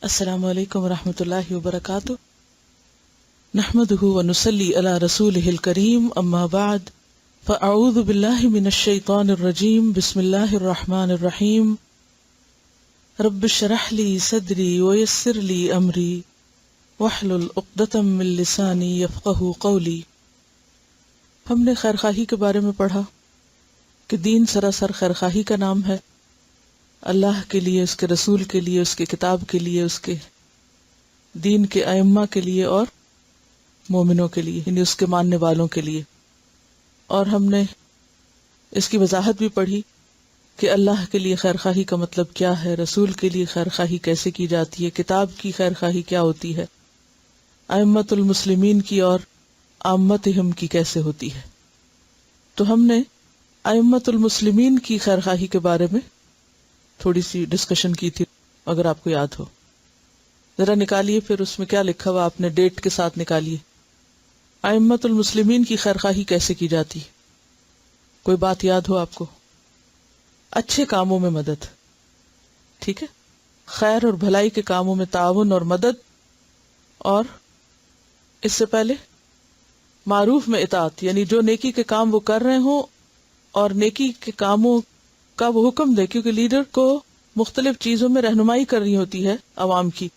السلام علیکم ورحمۃ اللہ وبرکاتہ نحمده ونصلی علی رسولہ الکریم اما بعد فاعوذ باللہ من الشیطان الرجیم بسم اللہ الرحمن الرحیم رب اشرح لی صدری ویسر لی امری واحلل عقدۃ من لسانی یفقہوا قولی۔ ہم نے خیرخواہی کے بارے میں پڑھا کہ دین سراسر خیرخواہی کا نام ہے، اللہ کے لیے، اس کے رسول کے لیے، اس کے کتاب کے لیے، اس کے دین کے ائمہ کے لیے اور مومنوں کے لیے، یعنی اس کے ماننے والوں کے لیے۔ اور ہم نے اس کی وضاحت بھی پڑھی کہ اللہ کے لیے خیرخواہی کا مطلب کیا ہے، رسول کے لیے خیرخواہی کیسے کی جاتی ہے، کتاب کی خیرخواہی کیا ہوتی ہے، ائمۃ المسلمین کی اور عامتہم کی کیسے ہوتی ہے۔ تو ہم نے ائمۃ المسلمین کی خیرخواہی کے بارے میں تھوڑی سی ڈسکشن کی تھی، اگر آپ کو یاد ہو ذرا نکالیے، پھر اس میں کیا لکھا ہوا آپ نے ڈیٹ کے ساتھ نکالیے۔ ائمۃ المسلمین کی خیرخواہی کیسے کی جاتی؟ کوئی بات یاد ہو آپ کو؟ اچھے کاموں میں مدد، ٹھیک ہے، خیر اور بھلائی کے کاموں میں تعاون اور مدد، اور اس سے پہلے معروف میں اطاعت، یعنی جو نیکی کے کام وہ کر رہے ہوں اور نیکی کے کاموں کا وہ حکم دے، کیونکہ لیڈر کو مختلف چیزوں میں رہنمائی کرنی ہوتی ہے عوام کی،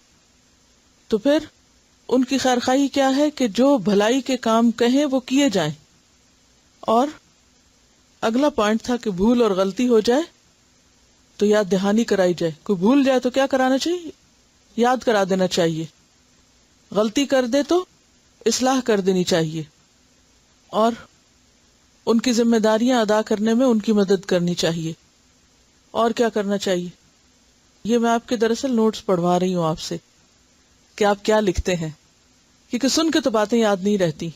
تو پھر ان کی خیرخواہی کیا ہے کہ جو بھلائی کے کام کہیں وہ کیے جائیں۔ اور اگلا پوائنٹ تھا کہ بھول اور غلطی ہو جائے تو یاد دہانی کرائی جائے، کوئی بھول جائے تو کیا کرانا چاہیے؟ یاد کرا دینا چاہیے، غلطی کر دے تو اصلاح کر دینی چاہیے، اور ان کی ذمہ داریاں ادا کرنے میں ان کی مدد کرنی چاہیے۔ اور کیا کرنا چاہیے؟ یہ میں آپ کے دراصل نوٹس پڑھوا رہی ہوں آپ سے کہ آپ کیا لکھتے ہیں، کیونکہ سن کے تو باتیں یاد نہیں رہتی۔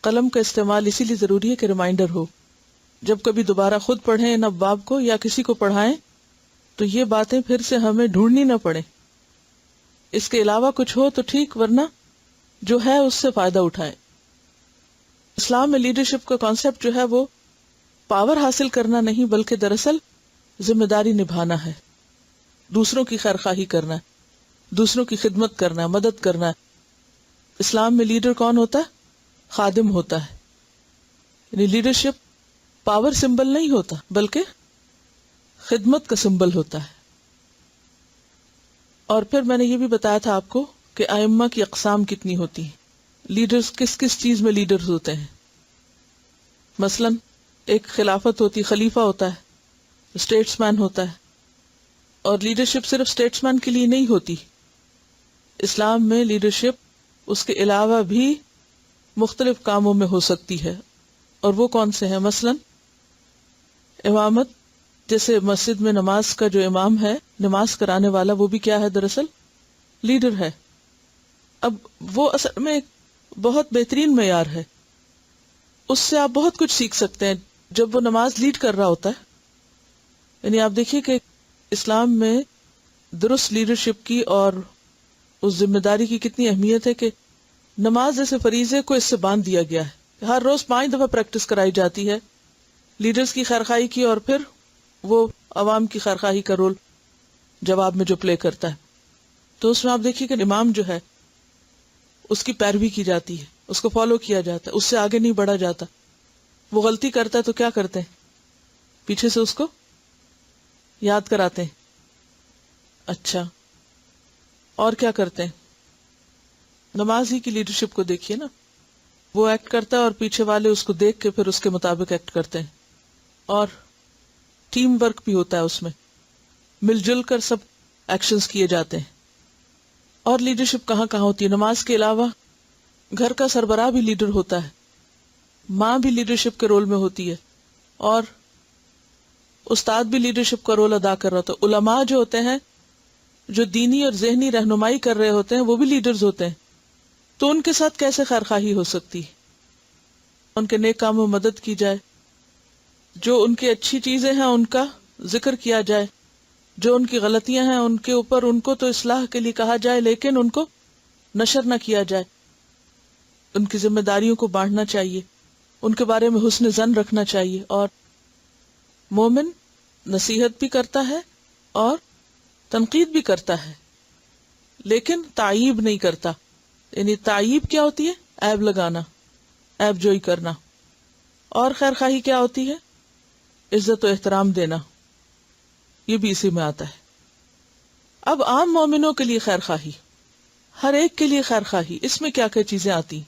قلم کا استعمال اسی لیے ضروری ہے کہ ریمائنڈر ہو، جب کبھی دوبارہ خود پڑھیں ان ابواب کو یا کسی کو پڑھائیں تو یہ باتیں پھر سے ہمیں ڈھونڈنی نہ پڑے۔ اس کے علاوہ کچھ ہو تو ٹھیک، ورنہ جو ہے اس سے فائدہ اٹھائیں۔ اسلام میں لیڈرشپ کا کانسیپٹ جو ہے وہ پاور حاصل کرنا نہیں، بلکہ دراصل ذمہ داری نبھانا ہے، دوسروں کی خیرخواہی کرنا ہے، دوسروں کی خدمت کرنا ہے، مدد کرنا ہے۔ اسلام میں لیڈر کون ہوتا ہے؟ خادم ہوتا ہے، یعنی لیڈرشپ پاور سمبل نہیں ہوتا بلکہ خدمت کا سمبل ہوتا ہے۔ اور پھر میں نے یہ بھی بتایا تھا آپ کو کہ ائمہ کی اقسام کتنی ہوتی ہیں، لیڈرز کس کس چیز میں لیڈرز ہوتے ہیں۔ مثلا ایک خلافت ہوتی، خلیفہ ہوتا ہے، اسٹیٹس مین ہوتا ہے، اور لیڈرشپ صرف اسٹیٹس مین کے لیے نہیں ہوتی۔ اسلام میں لیڈرشپ اس کے علاوہ بھی مختلف کاموں میں ہو سکتی ہے، اور وہ کون سے ہیں؟ مثلا امامت، جیسے مسجد میں نماز کا جو امام ہے، نماز کرانے والا، وہ بھی کیا ہے؟ دراصل لیڈر ہے۔ اب وہ اصل میں ایک بہت بہترین معیار ہے، اس سے آپ بہت کچھ سیکھ سکتے ہیں جب وہ نماز لیڈ کر رہا ہوتا ہے۔ یعنی آپ دیکھیے کہ اسلام میں درست لیڈرشپ کی اور اس ذمہ داری کی کتنی اہمیت ہے کہ نماز جیسے فریضے کو اس سے باندھ دیا گیا ہے، ہر روز 5 دفعہ پریکٹس کرائی جاتی ہے لیڈرز کی خیرخواہی کی، اور پھر وہ عوام کی خیرخواہی کا رول جواب میں جو پلے کرتا ہے۔ تو اس میں آپ دیکھیے کہ امام جو ہے اس کی پیروی کی جاتی ہے، اس کو فالو کیا جاتا ہے، اس سے آگے نہیں بڑھا جاتا۔ وہ غلطی کرتا ہے تو کیا کرتے ہیں؟ پیچھے سے اس کو یاد کراتے ہیں۔ اچھا، اور کیا کرتے ہیں؟ نماز ہی کی لیڈرشپ کو دیکھیے نا، وہ ایکٹ کرتا ہے اور پیچھے والے اس کو دیکھ کے پھر اس کے مطابق ایکٹ کرتے ہیں، اور ٹیم ورک بھی ہوتا ہے، اس میں مل جل کر سب ایکشنز کیے جاتے ہیں۔ اور لیڈرشپ کہاں کہاں ہوتی ہے؟ نماز کے علاوہ گھر کا سربراہ بھی لیڈر ہوتا ہے، ماں بھی لیڈرشپ کے رول میں ہوتی ہے، اور استاد بھی لیڈرشپ کا رول ادا کر رہا ہوتا ہے۔ علماء جو ہوتے ہیں، جو دینی اور ذہنی رہنمائی کر رہے ہوتے ہیں، وہ بھی لیڈرز ہوتے ہیں۔ تو ان کے ساتھ کیسے خیرخواہی ہو سکتی؟ ان کے نیک کاموں میں مدد کی جائے، جو ان کی اچھی چیزیں ہیں ان کا ذکر کیا جائے، جو ان کی غلطیاں ہیں ان کے اوپر ان کو تو اصلاح کے لیے کہا جائے، لیکن ان کو نشر نہ کیا جائے۔ ان کی ذمہ داریوں کو بانٹنا چاہیے، ان کے بارے میں حسن ظن رکھنا چاہیے۔ اور مومن نصیحت بھی کرتا ہے اور تنقید بھی کرتا ہے، لیکن تعیب نہیں کرتا. یعنی تعیب کیا ہوتی ہے؟ عیب لگانا، عیب جوئی کرنا. اور خیر خواہی کیا ہوتی ہے؟ عزت و احترام دینا، یہ بھی اسی میں آتا ہے. اب عام مومنوں کے لیے خیر خواہی، ہر ایک کے لیے خیر خواہی، اس میں کیا کیا چیزیں آتی؟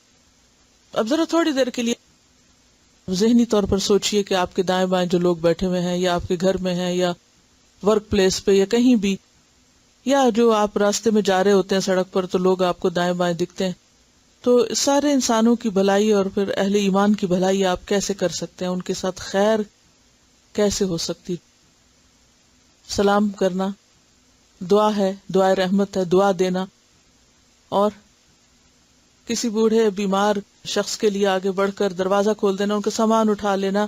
اب ذرا تھوڑی دیر کے لیے ذہنی طور پر سوچئے کہ آپ کے دائیں بائیں جو لوگ بیٹھے ہوئے ہیں، یا آپ کے گھر میں ہیں، یا ورک پلیس پہ، یا کہیں بھی، یا جو آپ راستے میں جا رہے ہوتے ہیں سڑک پر تو لوگ آپ کو دائیں بائیں دکھتے ہیں. تو سارے انسانوں کی بھلائی اور پھر اہل ایمان کی بھلائی آپ کیسے کر سکتے ہیں؟ ان کے ساتھ خیر کیسے ہو سکتی؟ سلام کرنا دعا ہے، دعائے رحمت ہے، دعا دینا. اور کسی بوڑھے بیمار شخص کے لیے آگے بڑھ کر دروازہ کھول دینا، ان کا سامان اٹھا لینا،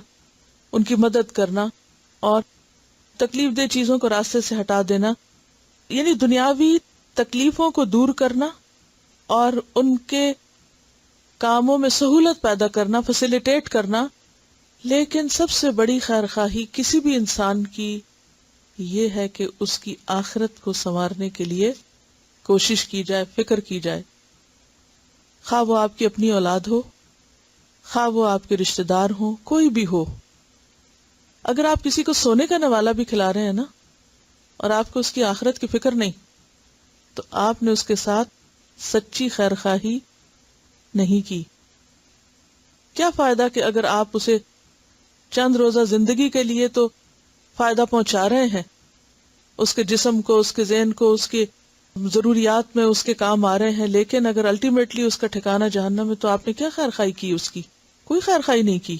ان کی مدد کرنا، اور تکلیف دہ چیزوں کو راستے سے ہٹا دینا. یعنی دنیاوی تکلیفوں کو دور کرنا اور ان کے کاموں میں سہولت پیدا کرنا، فیسیلیٹیٹ کرنا. لیکن سب سے بڑی خیر خواہی کسی بھی انسان کی یہ ہے کہ اس کی آخرت کو سنوارنے کے لیے کوشش کی جائے، فکر کی جائے. خواہ وہ آپ کی اپنی اولاد ہو، خواہ وہ آپ کے رشتہ دار ہوں، کوئی بھی ہو. اگر آپ کسی کو سونے کا نوالا بھی کھلا رہے ہیں نا، اور آپ کو اس کی آخرت کی فکر نہیں، تو آپ نے اس کے ساتھ سچی خیر خواہی نہیں کی. کیا فائدہ کہ اگر آپ اسے چند روزہ زندگی کے لیے تو فائدہ پہنچا رہے ہیں، اس کے جسم کو، اس کے ذہن کو، اس کی ضروریات میں اس کے کام آ رہے ہیں، لیکن اگر الٹیمیٹلی اس کا ٹھکانہ جہنم ہے تو آپ نے کیا خیر خواہی کی؟ اس کی کوئی خیر خواہی نہیں کی.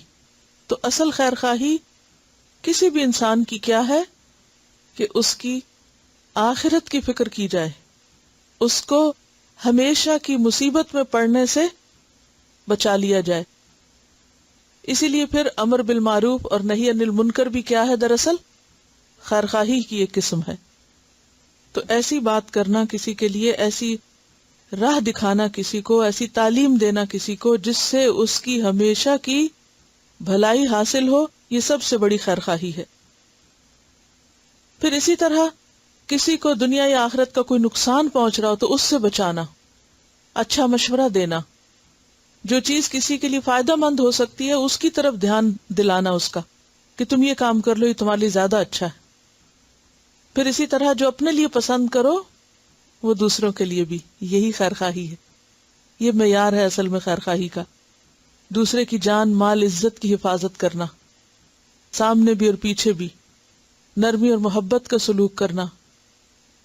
تو اصل خیر خواہی کسی بھی انسان کی کیا ہے کہ اس کی آخرت کی فکر کی جائے، اس کو ہمیشہ کی مصیبت میں پڑنے سے بچا لیا جائے. اسی لیے پھر امر بالمعروف اور نہی عن المنکر بھی کیا ہے؟ دراصل خیر خواہی کی ایک قسم ہے. تو ایسی بات کرنا کسی کے لیے، ایسی راہ دکھانا کسی کو، ایسی تعلیم دینا کسی کو جس سے اس کی ہمیشہ کی بھلائی حاصل ہو، یہ سب سے بڑی خیر خواہی ہے. پھر اسی طرح کسی کو دنیا یا آخرت کا کوئی نقصان پہنچ رہا ہو تو اس سے بچانا، اچھا مشورہ دینا، جو چیز کسی کے لیے فائدہ مند ہو سکتی ہے اس کی طرف دھیان دلانا اس کا کہ تم یہ کام کر لو، یہ تمہارے لیے زیادہ اچھا ہے. پھر اسی طرح جو اپنے لیے پسند کرو وہ دوسروں کے لیے بھی، یہی خیر خواہی ہے. یہ معیار ہے اصل میں خیر خواہی کا. دوسرے کی جان، مال، عزت کی حفاظت کرنا، سامنے بھی اور پیچھے بھی، نرمی اور محبت کا سلوک کرنا.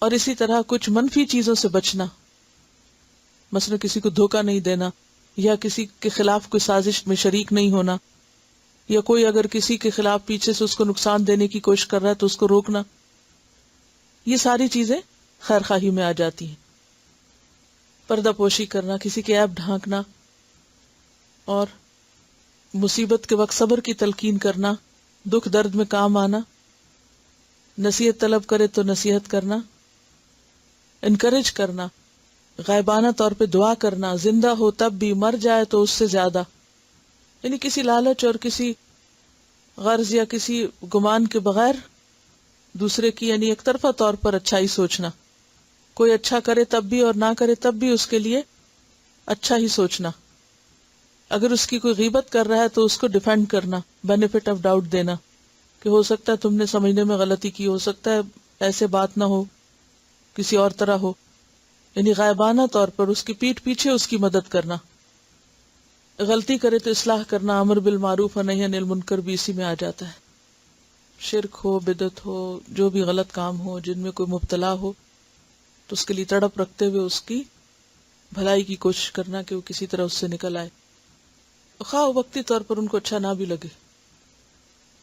اور اسی طرح کچھ منفی چیزوں سے بچنا، مثلا کسی کو دھوکہ نہیں دینا، یا کسی کے خلاف کوئی سازش میں شریک نہیں ہونا، یا کوئی اگر کسی کے خلاف پیچھے سے اس کو نقصان دینے کی کوشش کر رہا ہے تو اس کو روکنا. یہ ساری چیزیں خیر خواہی میں آ جاتی ہیں. پردہ پوشی کرنا، کسی کے عیب ڈھانکنا، اور مصیبت کے وقت صبر کی تلقین کرنا، دکھ درد میں کام آنا، نصیحت طلب کرے تو نصیحت کرنا، انکریج کرنا، غائبانہ طور پہ دعا کرنا، زندہ ہو تب بھی، مر جائے تو اس سے زیادہ. یعنی کسی لالچ اور کسی غرض یا کسی گمان کے بغیر دوسرے کی یعنی ایک طرفہ طور پر اچھائی سوچنا. کوئی اچھا کرے تب بھی اور نہ کرے تب بھی اس کے لیے اچھا ہی سوچنا. اگر اس کی کوئی غیبت کر رہا ہے تو اس کو ڈیفینڈ کرنا، بینیفٹ آف ڈاؤٹ دینا کہ ہو سکتا ہے تم نے سمجھنے میں غلطی کی، ہو سکتا ہے ایسے بات نہ ہو، کسی اور طرح ہو. یعنی غائبانہ طور پر اس کی پیٹھ پیچھے اس کی مدد کرنا. غلطی کرے تو اصلاح کرنا، امر بالمعروف اور نہی عن المنکر بھی اسی میں آ جاتا ہے. شرک ہو، بدعت ہو، جو بھی غلط کام ہو جن میں کوئی مبتلا ہو تو اس کے لیے تڑپ رکھتے ہوئے اس کی بھلائی کی کوشش کرنا کہ وہ کسی طرح اس سے نکل آئے، خواہ وقتی طور پر ان کو اچھا نہ بھی لگے.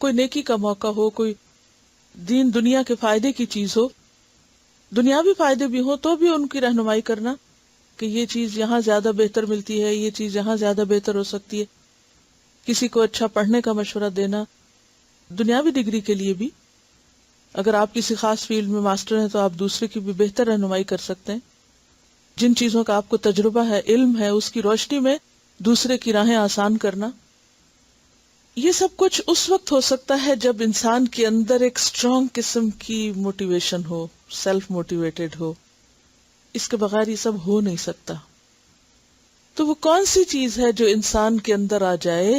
کوئی نیکی کا موقع ہو، کوئی دین دنیا کے فائدے کی چیز ہو، دنیاوی فائدے بھی ہوں تو بھی ان کی رہنمائی کرنا کہ یہ چیز یہاں زیادہ بہتر ملتی ہے، یہ چیز یہاں زیادہ بہتر ہو سکتی ہے. کسی کو اچھا پڑھنے کا مشورہ دینا، دنیاوی ڈگری کے لیے بھی. اگر آپ کسی خاص فیلڈ میں ماسٹر ہیں تو آپ دوسرے کی بھی بہتر رہنمائی کر سکتے ہیں. جن چیزوں کا آپ کو تجربہ ہے، علم ہے، اس کی روشنی میں دوسرے کی راہیں آسان کرنا. یہ سب کچھ اس وقت ہو سکتا ہے جب انسان کے اندر ایک اسٹرانگ قسم کی موٹیویشن ہو، سیلف موٹیویٹڈ ہو. اس کے بغیر یہ سب ہو نہیں سکتا. تو وہ کون سی چیز ہے جو انسان کے اندر آ جائے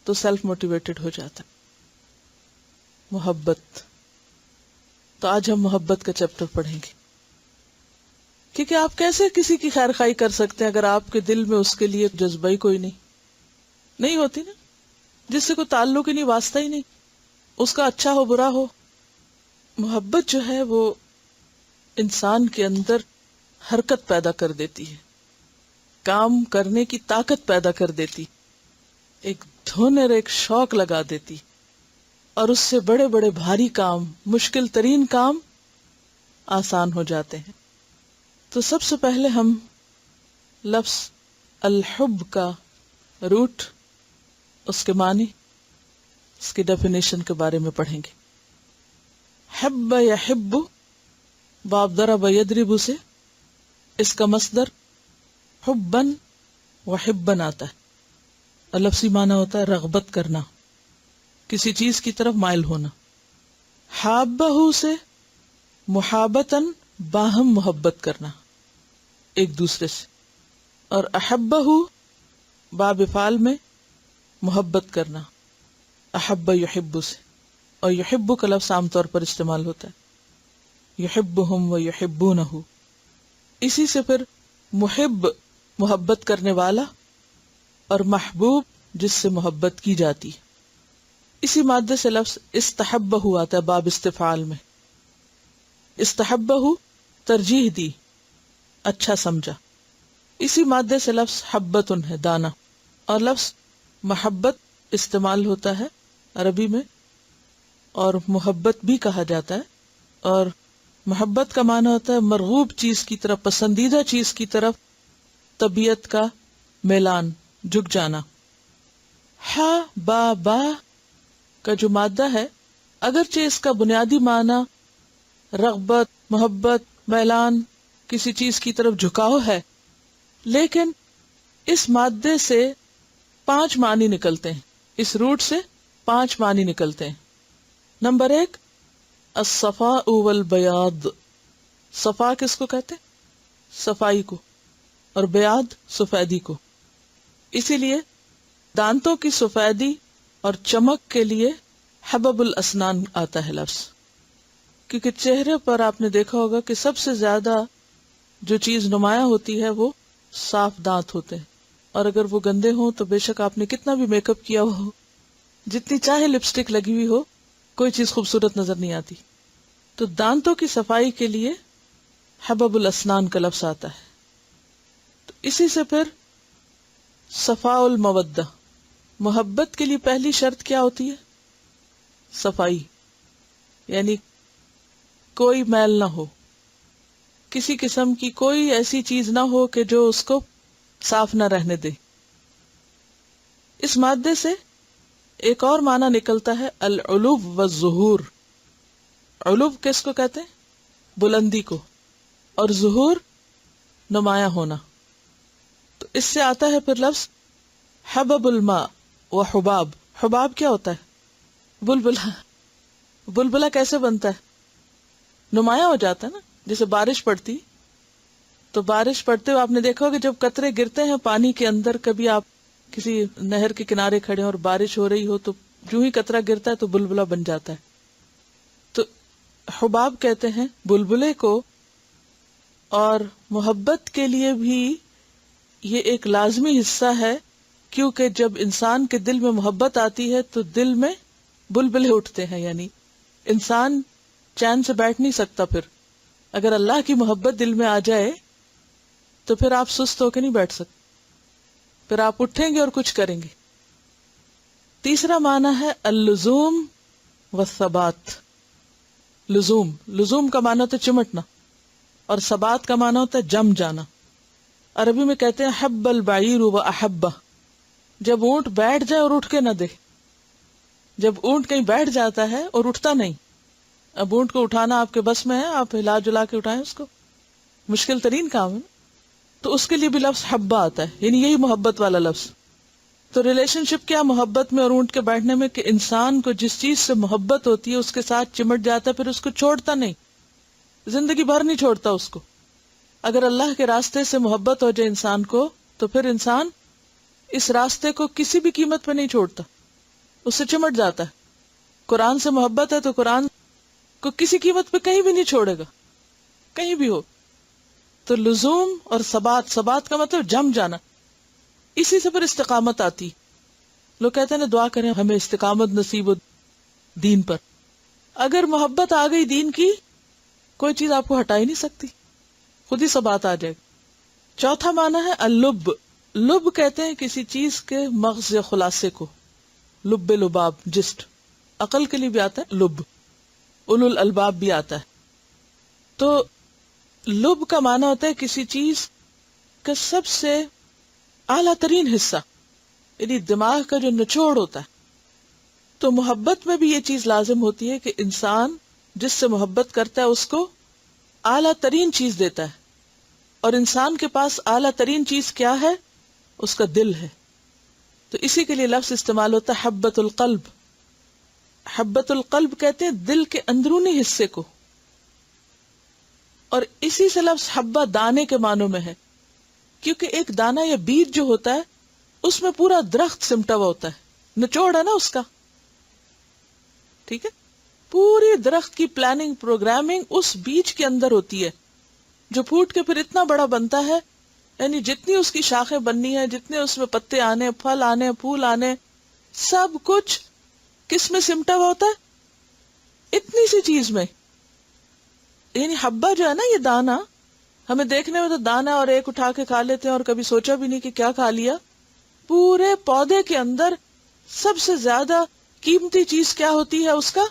تو سیلف موٹیویٹڈ ہو جاتا ہے؟ محبت. تو آج ہم محبت کا چیپٹر پڑھیں گے، کیونکہ آپ کیسے کسی کی خیر خواہی کر سکتے ہیں اگر آپ کے دل میں اس کے لیے جذبہ ہی کوئی نہیں ہوتی نا، جس سے کوئی تعلق ہی نہیں، واسطہ ہی نہیں، اس کا اچھا ہو برا ہو. محبت جو ہے وہ انسان کے اندر حرکت پیدا کر دیتی ہے، کام کرنے کی طاقت پیدا کر دیتی، ایک دھن اور ایک شوق لگا دیتی، اور اس سے بڑے بڑے بھاری کام، مشکل ترین کام آسان ہو جاتے ہیں. تو سب سے پہلے ہم لفظ الحب کا روٹ، اس کے معنی، اس کی ڈیفینیشن کے بارے میں پڑھیں گے. حب یحب، باب ضرب یضرب سے اس کا مصدر حبن وحبن آتا ہے، اور لفظی معنی ہوتا ہے رغبت کرنا، کسی چیز کی طرف مائل ہونا. حابہ سے محابتن، باہم محبت کرنا ایک دوسرے سے، اور احبہ باب فعل میں محبت کرنا، احب یحب سے، اور یحب کا لفظ عام طور پر استعمال ہوتا ہے، یحبہم و یحبونہ. اسی سے پھر محب محبت کرنے والا، اور محبوب جس سے محبت کی جاتی. اسی مادے سے لفظ استحبہ آتا ہے باب استفعال میں، استحبہ ترجیح دی، اچھا سمجھا. اسی مادے سے لفظ حبتن ہے، دانا. اور لفظ محبت استعمال ہوتا ہے عربی میں، اور محبت بھی کہا جاتا ہے. اور محبت کا معنی ہوتا ہے مرغوب چیز کی طرف، پسندیدہ چیز کی طرف طبیعت کا میلان، جھک جانا. با کا جو مادہ ہے، اگرچہ اس کا بنیادی معنی رغبت، محبت، میلان، کسی چیز کی طرف جھکاؤ ہے، لیکن اس مادے سے 5 معنی نکلتے ہیں، اس روٹ سے 5 معنی نکلتے ہیں. نمبر 1 الصفاء والبیاض. صفا کس کو کہتے ہیں؟ صفائی کو، اور بیاض سفیدی کو. اسی لیے دانتوں کی سفیدی اور چمک کے لیے حبب الاسنان آتا ہے لفظ، کیونکہ چہرے پر آپ نے دیکھا ہوگا کہ سب سے زیادہ جو چیز نمایاں ہوتی ہے وہ صاف دانت ہوتے ہیں، اور اگر وہ گندے ہوں تو بے شک آپ نے کتنا بھی میک اپ کیا ہو، جتنی چاہے لپسٹک لگی ہوئی ہو، کوئی چیز خوبصورت نظر نہیں آتی. تو دانتوں کی صفائی کے لیے حبب الاسنان کا لفظ آتا ہے. تو اسی سے پھر صفاء المودہ، محبت کے لیے پہلی شرط کیا ہوتی ہے؟ صفائی، یعنی کوئی میل نہ ہو، کسی قسم کی کوئی ایسی چیز نہ ہو کہ جو اس کو صاف نہ رہنے دے. اس مادے سے ایک اور معنی نکلتا ہے العلو والظہور. علو کس کو کہتے ہیں؟ بلندی کو، اور ظہور نمایاں ہونا. تو اس سے آتا ہے پھر لفظ حبب الماء و حباب. حباب کیا ہوتا ہے؟ بلبلہ. بلبلہ کیسے بنتا ہے؟ نمایاں ہو جاتا ہے نا، جیسے بارش پڑتی، تو بارش پڑتے ہوئے آپ نے دیکھا کہ جب قطرے گرتے ہیں پانی کے اندر، کبھی آپ کسی نہر کے کنارے کھڑے ہیں اور بارش ہو رہی ہو تو جو ہی قطرہ گرتا ہے تو بلبلہ بن جاتا ہے. تو حباب کہتے ہیں بلبلے کو. اور محبت کے لیے بھی یہ ایک لازمی حصہ ہے، کیونکہ جب انسان کے دل میں محبت آتی ہے تو دل میں بلبلے اٹھتے ہیں، یعنی انسان چین سے بیٹھ نہیں سکتا. پھر اگر اللہ کی محبت دل میں آ جائے تو پھر آپ سست ہو کے نہیں بیٹھ سکتے، پھر آپ اٹھیں گے اور کچھ کریں گے. تیسرا معنی ہے اللزوم والثبات. لزوم، لزوم کا معنی ہوتا ہے چمٹنا، اور ثبات کا معنی ہوتا ہے جم جانا. عربی میں کہتے ہیں حب البعیر و احبہ. جب اونٹ بیٹھ جائے اور اٹھ کے نہ دے. جب اونٹ کہیں بیٹھ جاتا ہے اور اٹھتا نہیں، اب اونٹ کو اٹھانا آپ کے بس میں ہے، آپ ہلا جلا کے اٹھائیں اس کو، مشکل ترین کام ہے، تو اس کے لیے بھی لفظ حبہ آتا ہے، یعنی یہی محبت والا لفظ. تو ریلیشن شپ کیا محبت میں اور اونٹ کے بیٹھنے میں، کہ انسان کو جس چیز سے محبت ہوتی ہے اس کے ساتھ چمٹ جاتا ہے، پھر اس کو چھوڑتا نہیں، زندگی بھر نہیں چھوڑتا اس کو. اگر اللہ کے راستے سے محبت ہو جائے انسان کو تو پھر انسان اس راستے کو کسی بھی قیمت پہ نہیں چھوڑتا، اس سے چمٹ جاتا ہے. قرآن سے محبت ہے تو قرآن کو کسی قیمت پہ کہیں بھی نہیں چھوڑے گا، کہیں بھی ہو. تو لزوم اور ثبات کا مطلب جم جانا، اسی سے پھر استقامت آتی. لوگ کہتے ہیں نا دعا کریں ہمیں استقامت نصیب ہو دین پر. اگر محبت آ گئی دین کی، کوئی چیز آپ کو ہٹا ہی نہیں سکتی، خود ہی ثبات آ جائے گا. چوتھا معنی ہے اللب. لب کہتے ہیں کسی چیز کے مغز یا خلاصے کو. لب لباب، جسٹ. عقل کے لیے بھی آتا ہے لب، اولو الالباب بھی آتا ہے. تو لب کا معنی ہوتا ہے کسی چیز کا سب سے اعلیٰ ترین حصہ، یعنی دماغ کا جو نچوڑ ہوتا ہے. تو محبت میں بھی یہ چیز لازم ہوتی ہے کہ انسان جس سے محبت کرتا ہے اس کو اعلیٰ ترین چیز دیتا ہے. اور انسان کے پاس اعلیٰ ترین چیز کیا ہے؟ اس کا دل ہے. تو اسی کے لیے لفظ استعمال ہوتا ہے حبۃ القلب. حبۃ القلب کہتے ہیں دل کے اندرونی حصے کو. اور اسی سے لفظ حبہ دانے کے معنوں میں ہے، کیونکہ ایک دانہ یا بیج جو ہوتا ہے اس میں پورا درخت سمٹا ہوا ہوتا ہے، نچوڑ ہے نا اس کا. ٹھیک ہے، پوری درخت کی پلاننگ پروگرامنگ اس بیج کے اندر ہوتی ہے، جو پھوٹ کے پھر اتنا بڑا بنتا ہے. یعنی جتنی اس کی شاخیں بننی ہے، جتنے اس میں پتے آنے، پھل آنے، پھول آنے، سب کچھ کس میں سمٹا ہوا ہوتا ہے؟ اتنی سی چیز میں. یعنی حبہ جو ہے نا، یہ دانا ہمیں دیکھنے میں تو دانا اور ایک اٹھا کے کھا لیتے ہیں اور کبھی سوچا بھی نہیں کہ کیا کھا لیا. پورے پودے کے اندر سب سے زیادہ قیمتی چیز کیا ہوتی ہے؟ اس کا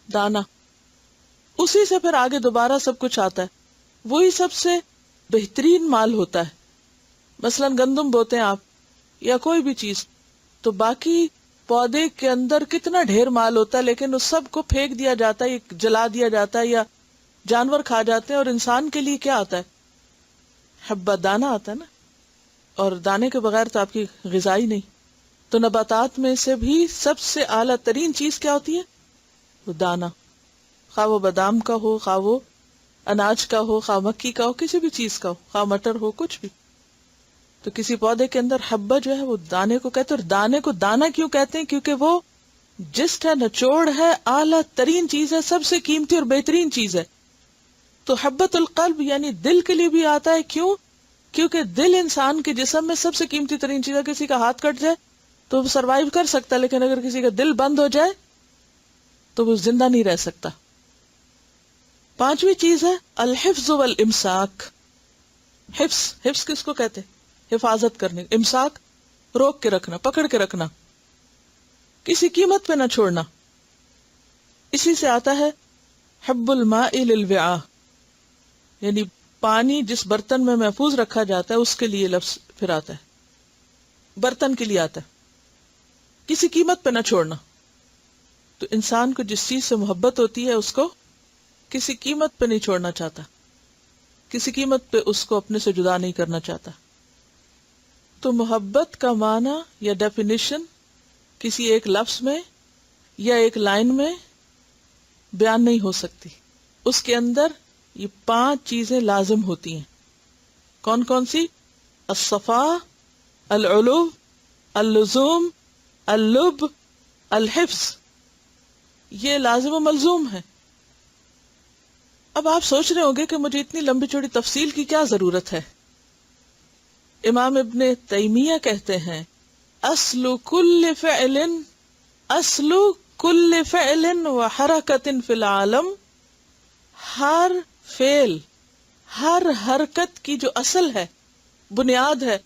دانا. اسی سے پھر آگے دوبارہ سب کچھ آتا ہے. وہی سب سے بہترین مال ہوتا ہے. مثلا گندم بوتے ہیں آپ یا کوئی بھی چیز، تو باقی پودے کے اندر کتنا ڈھیر مال ہوتا ہے، لیکن اس سب کو پھینک دیا جاتا ہے، جلا دیا جاتا ہے یا جانور کھا جاتے ہیں. اور انسان کے لیے کیا آتا ہے؟ حبہ دانا آتا ہے نا. اور دانے کے بغیر تو آپ کی غذا ہی نہیں. تو نباتات میں سے بھی سب سے اعلیٰ ترین چیز کیا ہوتی ہے؟ وہ دانا. خواہ وہ بادام کا ہو، خواہ وہ اناج کا ہو، خواہ مکی کا ہو، کسی بھی چیز کا ہو، خواہ مٹر ہو، کچھ بھی. تو کسی پودے کے اندر حبہ جو ہے وہ دانے کو کہتے ہیں. اور دانے کو دانا کیوں کہتے ہیں؟ کیونکہ وہ جسٹ ہے، نچوڑ ہے، اعلیٰ ترین چیز ہے، سب سے قیمتی اور بہترین چیز ہے. تو حبۃ القلب یعنی دل کے لیے بھی آتا ہے. کیوں؟ کیونکہ دل انسان کے جسم میں سب سے قیمتی ترین چیز ہے. کسی کا ہاتھ کٹ جائے تو وہ سروائیو کر سکتا ہے، لیکن اگر کسی کا دل بند ہو جائے تو وہ زندہ نہیں رہ سکتا. پانچویں چیز ہے الحفظ والامساک. حفظ کس کو کہتے؟ حفاظت کرنے. امساک روک کے رکھنا، پکڑ کے رکھنا، کسی قیمت پہ نہ چھوڑنا. اسی سے آتا ہے حب الماء للوعاء، یعنی پانی جس برتن میں محفوظ رکھا جاتا ہے اس کے لیے لفظ پھر آتا ہے. برتن کے لیے آتا ہے، کسی قیمت پہ نہ چھوڑنا. تو انسان کو جس چیز سے محبت ہوتی ہے اس کو کسی قیمت پہ نہیں چھوڑنا چاہتا، کسی قیمت پہ اس کو اپنے سے جدا نہیں کرنا چاہتا. تو محبت کا معنی یا ڈیفینیشن کسی ایک لفظ میں یا ایک لائن میں بیان نہیں ہو سکتی. اس کے اندر یہ 5 چیزیں لازم ہوتی ہیں. کون کون سی؟ الصفا، العلو، اللزوم، اللب، الحفظ. یہ لازم و ملزوم ہے. اب آپ سوچ رہے ہوں گے کہ مجھے اتنی لمبی چوڑی تفصیل کی کیا ضرورت ہے. امام ابن تیمیہ کہتے ہیں اصل کل فعل و حرکت فی العالم، ہر فعل، ہر حرکت کی جو اصل ہے، بنیاد ہے،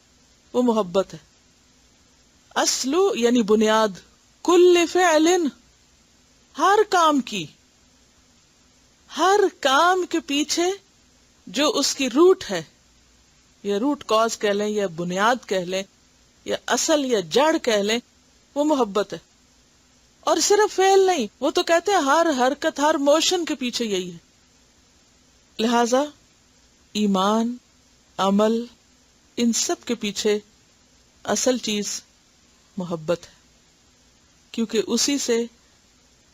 وہ محبت ہے. اصل یعنی بنیاد، کل فعل ہر کام کی، ہر کام کے پیچھے جو اس کی روٹ ہے، یا روٹ کاز کہہ لیں یا بنیاد کہہ لیں یا اصل یا جڑ کہہ لیں، وہ محبت ہے. اور صرف فعل نہیں، وہ تو کہتے ہیں ہر حرکت، ہر موشن کے پیچھے یہی ہے. لہذا ایمان، عمل، ان سب کے پیچھے اصل چیز محبت ہے، کیونکہ اسی سے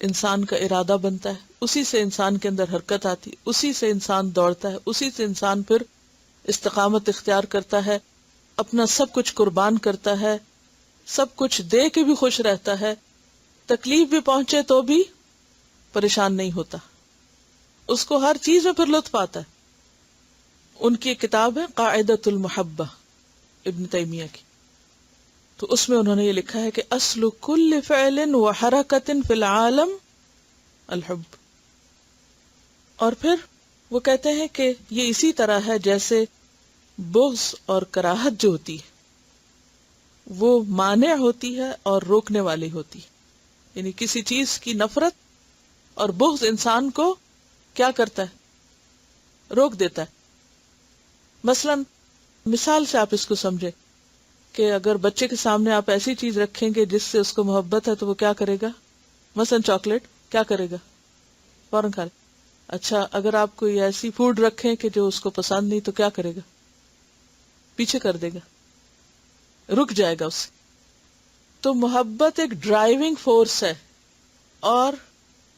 انسان کا ارادہ بنتا ہے، اسی سے انسان کے اندر حرکت آتی، اسی سے انسان دوڑتا ہے، اسی سے انسان پھر استقامت اختیار کرتا ہے، اپنا سب کچھ قربان کرتا ہے، سب کچھ دے کے بھی خوش رہتا ہے، تکلیف بھی پہنچے تو بھی پریشان نہیں ہوتا، اس کو ہر چیز میں پھر لطف آتا ہے. ان کی ایک کتاب ہے قاعدۃ المحبہ ابن تیمیہ کی، تو اس میں انہوں نے یہ لکھا ہے کہ اصل کل فعل و حرکت فی العالم الحب. اور پھر وہ کہتے ہیں کہ یہ اسی طرح ہے جیسے بغض اور کراہت جو ہوتی ہے وہ مانع ہوتی ہے اور روکنے والی ہوتی ہے. یعنی کسی چیز کی نفرت اور بغض انسان کو کیا کرتا ہے؟ روک دیتا ہے. مثلا مثال سے آپ اس کو سمجھے کہ اگر بچے کے سامنے آپ ایسی چیز رکھیں گے جس سے اس کو محبت ہے تو وہ کیا کرے گا؟ مثلا چاکلیٹ، کیا کرے گا؟ فوراً کھا لے. اچھا اگر آپ کوئی ایسی فوڈ رکھیں کہ جو اس کو پسند نہیں تو کیا کرے گا؟ پیچھے کر دے گا، رک جائے گا اس سے. تو محبت ایک ڈرائیونگ فورس ہے اور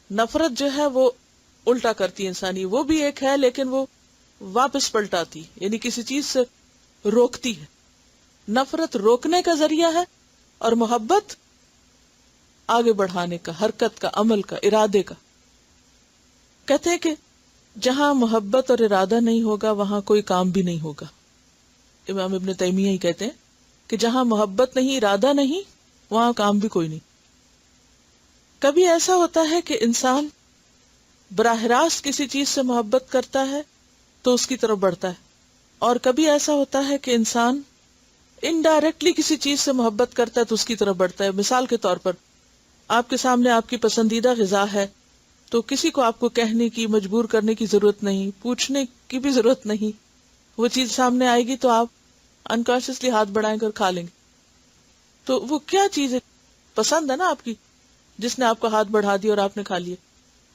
نفرت جو ہے وہ الٹا کرتی ہے انسانی. وہ بھی ایک ہے لیکن وہ واپس پلٹاتی، یعنی کسی چیز سے روکتی ہے. نفرت روکنے کا ذریعہ ہے اور محبت آگے بڑھانے کا، حرکت کا، عمل کا، ارادے کا. کہتے ہیں کہ جہاں محبت اور ارادہ نہیں ہوگا وہاں کوئی کام بھی نہیں ہوگا. امام ابن تیمیہ ہی کہتے ہیں کہ جہاں محبت نہیں، ارادہ نہیں، وہاں کام بھی کوئی نہیں. کبھی ایسا ہوتا ہے کہ انسان براہ راست کسی چیز سے محبت کرتا ہے تو اس کی طرف بڑھتا ہے، اور کبھی ایسا ہوتا ہے کہ انسان انڈائریکٹلی کسی چیز سے محبت کرتا ہے تو اس کی طرف بڑھتا ہے. مثال کے طور پر آپ کے سامنے آپ کی پسندیدہ غذا ہے تو کسی کو آپ کو کہنے کی، مجبور کرنے کی ضرورت نہیں، پوچھنے کی بھی ضرورت نہیں. وہ چیز سامنے آئے گی تو آپ انکانشیسلی ہاتھ بڑھائیں گے اور کھا لیں گے. تو وہ کیا چیز ہے؟ پسند ہے نا آپ کی، جس نے آپ کو ہاتھ بڑھا دیا اور آپ نے کھا لیا.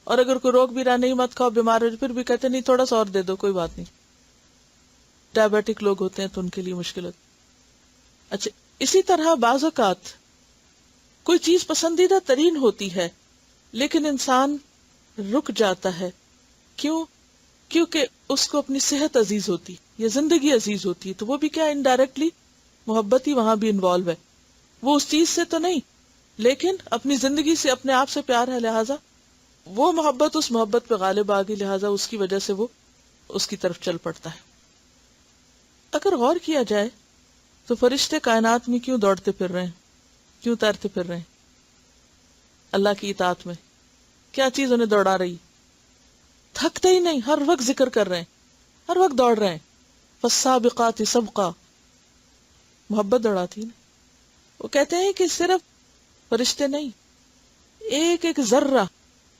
اور اگر کوئی روک بھی رہا نہیں مت کھاؤ، بیمار ہو پھر بھی کہتے نہیں تھوڑا سا اور دے دو، کوئی بات نہیں. ڈائبیٹک لوگ ہوتے ہیں تو ان کے لیے مشکل ہوتی. اچھا اسی طرح بعض اوقات کوئی چیز پسندیدہ ترین ہوتی ہے لیکن انسان رک جاتا ہے. کیوں؟ کیونکہ اس کو اپنی صحت عزیز ہوتی یا زندگی عزیز ہوتی ہے، تو وہ بھی کیا انڈائریکٹلی محبت ہی وہاں بھی انوالو ہے. وہ اس چیز سے تو نہیں لیکن اپنی زندگی سے، اپنے آپ سے پیار ہے، لہٰذا وہ محبت اس محبت پہ غالب آ گئی، لہٰذا اس کی وجہ سے وہ اس کی طرف چل پڑتا ہے. اگر غور کیا جائے تو فرشتے کائنات میں کیوں دوڑتے پھر رہے ہیں، کیوں تیرتے پھر رہے ہیں؟ اللہ کی اطاعت میں کیا چیز انہیں دوڑا رہی؟ تھکتے ہی نہیں، ہر وقت ذکر کر رہے ہیں، ہر وقت دوڑ رہے ہیں. فالسابقات سبقا، محبت دوڑاتی ہے. وہ کہتے ہیں کہ صرف فرشتے نہیں، ایک ایک ذرہ،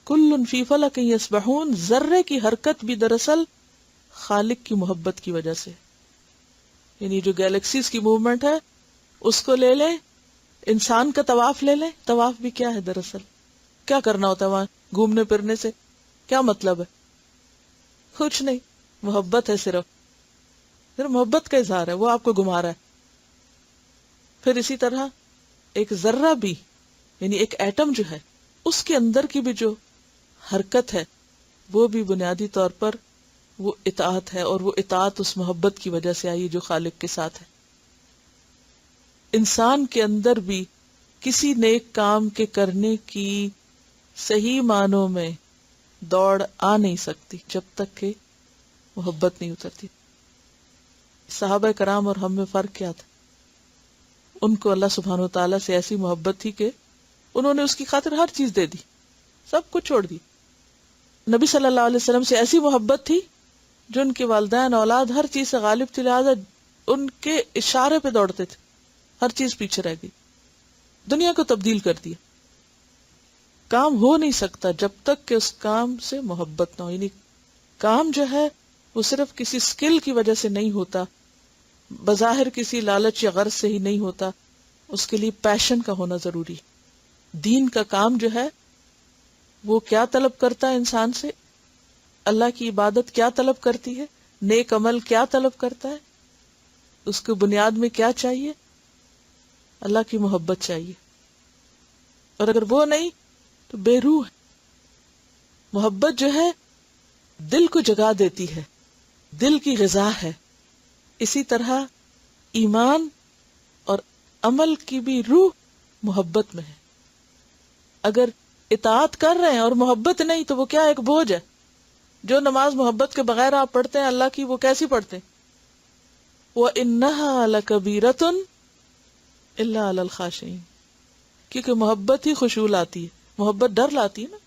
کل فی فلک یسبحون، ذرے کی حرکت بھی دراصل خالق کی محبت کی وجہ سے. یعنی جو گیلیکسیز کی موومنٹ ہے اس کو لے لیں، انسان کا طواف لے لیں. طواف بھی کیا ہے دراصل؟ کیا کرنا ہوتا ہے وہاں گھومنے پھرنے سے؟ کیا مطلب ہے؟ کچھ نہیں، محبت ہے. صرف محبت کا اظہار ہے، وہ آپ کو گھما رہا ہے. پھر اسی طرح ایک ذرہ بھی، یعنی ایک ایٹم جو ہے، اس کے اندر کی بھی جو حرکت ہے وہ بھی بنیادی طور پر وہ اطاعت ہے، اور وہ اطاعت اس محبت کی وجہ سے آئی جو خالق کے ساتھ ہے. انسان کے اندر بھی کسی نیک کام کے کرنے کی صحیح معنوں میں دوڑ آ نہیں سکتی جب تک کہ محبت نہیں اترتی. صحابہ کرام اور ہم میں فرق کیا تھا؟ ان کو اللہ سبحانہ و تعالیٰ سے ایسی محبت تھی کہ انہوں نے اس کی خاطر ہر چیز دے دی، سب کچھ چھوڑ دی. نبی صلی اللہ علیہ وسلم سے ایسی محبت تھی جو ان کے والدین، اولاد، ہر چیز سے غالب تھی، لہٰذا ان کے اشارے پہ دوڑتے تھے، ہر چیز پیچھے رہ گئی، دنیا کو تبدیل کر دیا. کام ہو نہیں سکتا جب تک کہ اس کام سے محبت نہ ہو. یعنی کام جو ہے وہ صرف کسی سکل کی وجہ سے نہیں ہوتا، بظاہر کسی لالچ یا غرض سے ہی نہیں ہوتا، اس کے لیے پیشن کا ہونا ضروری. دین کا کام جو ہے وہ کیا طلب کرتا ہے انسان سے؟ اللہ کی عبادت کیا طلب کرتی ہے؟ نیک عمل کیا طلب کرتا ہے؟ اس کو بنیاد میں کیا چاہیے؟ اللہ کی محبت چاہیے. اور اگر وہ نہیں تو بے روح ہے. محبت جو ہے دل کو جگا دیتی ہے، دل کی غذا ہے. اسی طرح ایمان اور عمل کی بھی روح محبت میں ہے. اگر اطاعت کر رہے ہیں اور محبت نہیں تو وہ کیا ایک بوجھ ہے. جو نماز محبت کے بغیر آپ پڑھتے ہیں اللہ کی، وہ کیسی پڑھتے ہیں؟ وَإِنَّهَا لَكَبِيرَةٌ إِلَّا عَلَى الْخَاشِعِينَ. کیونکہ محبت ہی خشوع لاتی ہے، محبت ڈر لاتی ہے نا.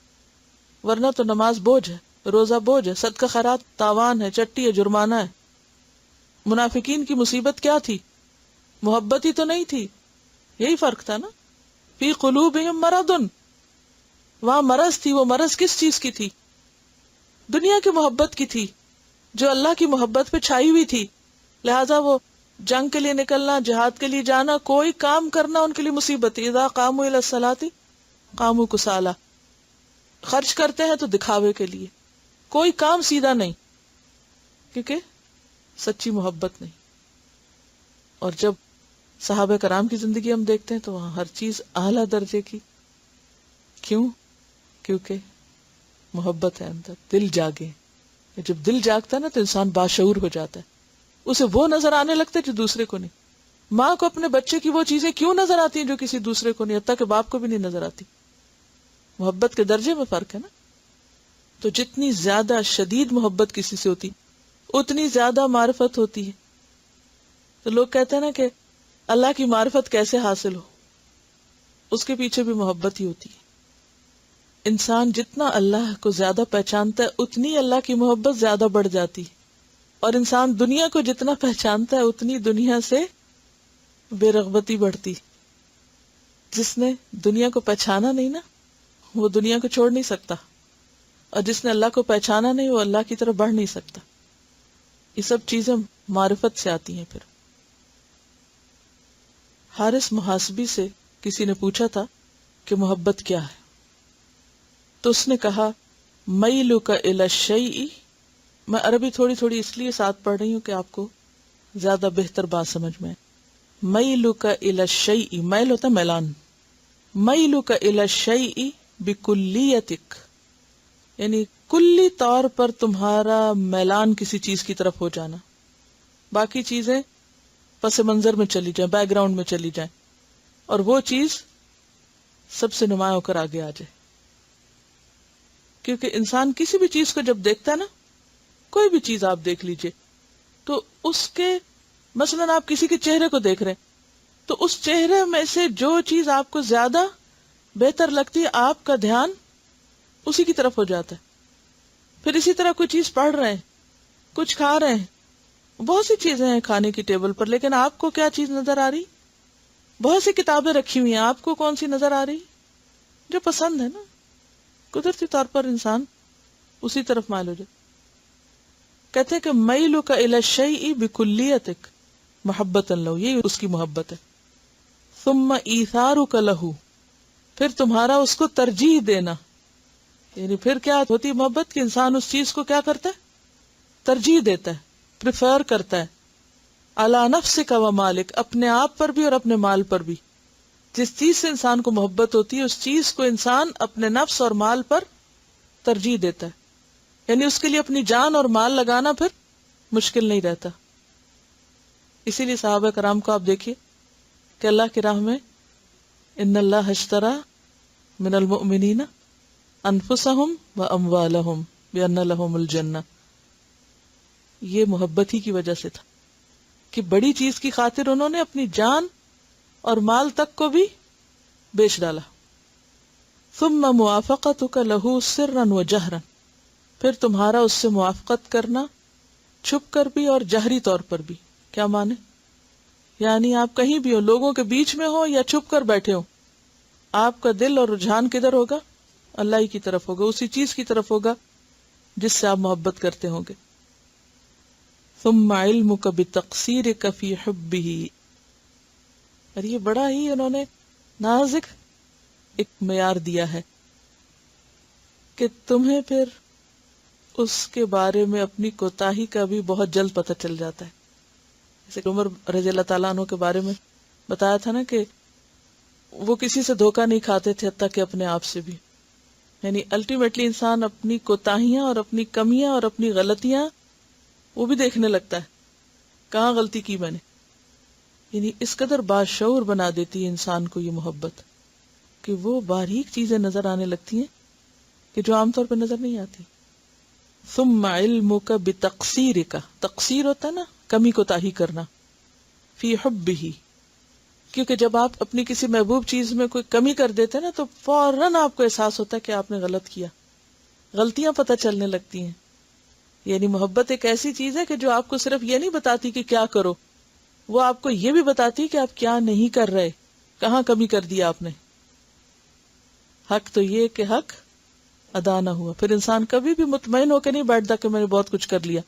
ورنہ تو نماز بوجھ ہے، روزہ بوجھ ہے، صدقہ خیرات تاوان ہے، چٹی ہے، جرمانہ ہے. منافقین کی مصیبت کیا تھی؟ محبت ہی تو نہیں تھی. یہی فرق تھا نا. فی قلوبہم مرض، وہاں مرض تھی. وہ مرض کس چیز کی تھی؟ دنیا کی محبت کی تھی، جو اللہ کی محبت پہ چھائی ہوئی تھی. لہذا وہ جنگ کے لیے نکلنا، جہاد کے لیے جانا، کوئی کام کرنا ان کے لیے مصیبت ہے. اذا قاموا الی الصلاۃ قاموا کسالی. خرچ کرتے ہیں تو دکھاوے کے لیے، کوئی کام سیدھا نہیں، کیونکہ سچی محبت نہیں. اور جب صحابہ کرام کی زندگی ہم دیکھتے ہیں تو وہاں ہر چیز اعلیٰ درجے کی. کیوں؟ کیونکہ محبت ہے اندر، دل جاگے. جب دل جاگتا ہے نا تو انسان باشعور ہو جاتا ہے، اسے وہ نظر آنے لگتا ہے جو دوسرے کو نہیں. ماں کو اپنے بچے کی وہ چیزیں کیوں نظر آتی ہیں جو کسی دوسرے کو نہیں، حتیٰ کہ باپ کو بھی نہیں نظر آتی. محبت کے درجے میں فرق ہے نا. تو جتنی زیادہ شدید محبت کسی سے ہوتی اتنی زیادہ معرفت ہوتی ہے. تو لوگ کہتے ہیں نا کہ اللہ کی معرفت کیسے حاصل ہو، اس کے پیچھے بھی محبت ہی ہوتی ہے. انسان جتنا اللہ کو زیادہ پہچانتا ہے اتنی اللہ کی محبت زیادہ بڑھ جاتی. اور انسان دنیا کو جتنا پہچانتا ہے اتنی دنیا سے بے رغبتی بڑھتی. جس نے دنیا کو پہچانا نہیں نا وہ دنیا کو چھوڑ نہیں سکتا، اور جس نے اللہ کو پہچانا نہیں وہ اللہ کی طرف بڑھ نہیں سکتا. یہ سب چیزیں معرفت سے آتی ہیں. پھر حارث محاسبی سے کسی نے پوچھا تھا کہ محبت کیا ہے، تو اس نے کہا میلک الی الشیء. میں عربی تھوڑی تھوڑی اس لیے ساتھ پڑھ رہی ہوں کہ آپ کو زیادہ بہتر بات سمجھ میں. میلک الی الشیء، میل ہوتا ہے میلان. میلک الی الشیء بکلیتک، یعنی کلی طور پر تمہارا میلان کسی چیز کی طرف ہو جانا. باقی چیزیں پس منظر میں چلی جائیں، بیک گراؤنڈ میں چلی جائیں، اور وہ چیز سب سے نمایاں ہو کر آگے آ جائے. کیونکہ انسان کسی بھی چیز کو جب دیکھتا ہے نا، کوئی بھی چیز آپ دیکھ لیجئے، تو اس کے مثلاً آپ کسی کے چہرے کو دیکھ رہے ہیں تو اس چہرے میں سے جو چیز آپ کو زیادہ بہتر لگتی ہے آپ کا دھیان اسی کی طرف ہو جاتا ہے. پھر اسی طرح کوئی چیز پڑھ رہے ہیں، کچھ کھا رہے ہیں، بہت سی چیزیں ہیں کھانے کی ٹیبل پر، لیکن آپ کو کیا چیز نظر آ رہی؟ بہت سی کتابیں رکھی ہوئی ہیں، آپ کو کون سی نظر آ رہی؟ جو پسند ہے نا. قدرتی طور پر انسان اسی طرف مائل ہو جائے. کہتے ہیں کہ میلک الی الشیء بکلیتک محبۃ لہ، یہ اس کی محبت ہے. ثم ایثارک لہ، پھر تمہارا اس کو ترجیح دینا. یعنی پھر کیا ہوتی ہے محبت؟ کہ انسان اس چیز کو کیا کرتا ہے؟ ترجیح دیتا ہے، پریفر کرتا ہے. علی نفسک و مالک، اپنے آپ پر بھی اور اپنے مال پر بھی. جس چیز سے انسان کو محبت ہوتی ہے اس چیز کو انسان اپنے نفس اور مال پر ترجیح دیتا ہے. یعنی اس کے لیے اپنی جان اور مال لگانا پھر مشکل نہیں رہتا. اسی لیے صحابہ کرام کو آپ دیکھیے کہ اللہ کی راہ میں ان اللہ اشتری من المؤمنین انفسہم و اموالہم بان لہم الجنہ. یہ محبت ہی کی وجہ سے تھا کہ بڑی چیز کی خاطر انہوں نے اپنی جان اور مال تک کو بھی بیچ ڈالا. ثم موافقتک لہ سرا و جہرا، پھر تمہارا اس سے موافقت کرنا چھپ کر بھی اور جہری طور پر بھی. کیا مانے؟ یعنی آپ کہیں بھی ہو، لوگوں کے بیچ میں ہو یا چھپ کر بیٹھے ہو، آپ کا دل اور رجحان کدھر ہوگا؟ اللہ ہی کی طرف ہوگا، اسی چیز کی طرف ہوگا جس سے آپ محبت کرتے ہوں گے. ثم علمک بتقصیرک فی حبہ، اور یہ بڑا ہی انہوں نے نازک ایک معیار دیا ہے کہ تمہیں پھر اس کے بارے میں اپنی کوتاہی کا بھی بہت جلد پتہ چل جاتا ہے. جیسے عمر رضی اللہ تعالیٰ عنہ کے بارے میں بتایا تھا نا کہ وہ کسی سے دھوکہ نہیں کھاتے تھے حتیٰ کہ اپنے آپ سے بھی. یعنی الٹیمیٹلی انسان اپنی کوتاہیاں اور اپنی کمیاں اور اپنی غلطیاں وہ بھی دیکھنے لگتا ہے. کہاں غلطی کی میں نے. یعنی اس قدر باشعور بنا دیتی ہے انسان کو یہ محبت کہ وہ باریک چیزیں نظر آنے لگتی ہیں کہ جو عام طور پہ نظر نہیں آتی. ثم علمک بتقصیرک، تقصیر ہوتا ہے نا کمی کوتاہی کرنا، فی حبہ، کیونکہ جب آپ اپنی کسی محبوب چیز میں کوئی کمی کر دیتے ہیں نا تو فوراً آپ کو احساس ہوتا ہے کہ آپ نے غلط کیا، غلطیاں پتہ چلنے لگتی ہیں. یعنی محبت ایک ایسی چیز ہے کہ جو آپ کو صرف یہ نہیں بتاتی کہ کیا کرو، وہ آپ کو یہ بھی بتاتی کہ آپ کیا نہیں کر رہے، کہاں کمی کر دیا آپ نے. حق تو یہ کہ حق ادا نہ ہوا، پھر انسان کبھی بھی مطمئن ہو کے نہیں بیٹھتا کہ میں نے بہت کچھ کر لیا.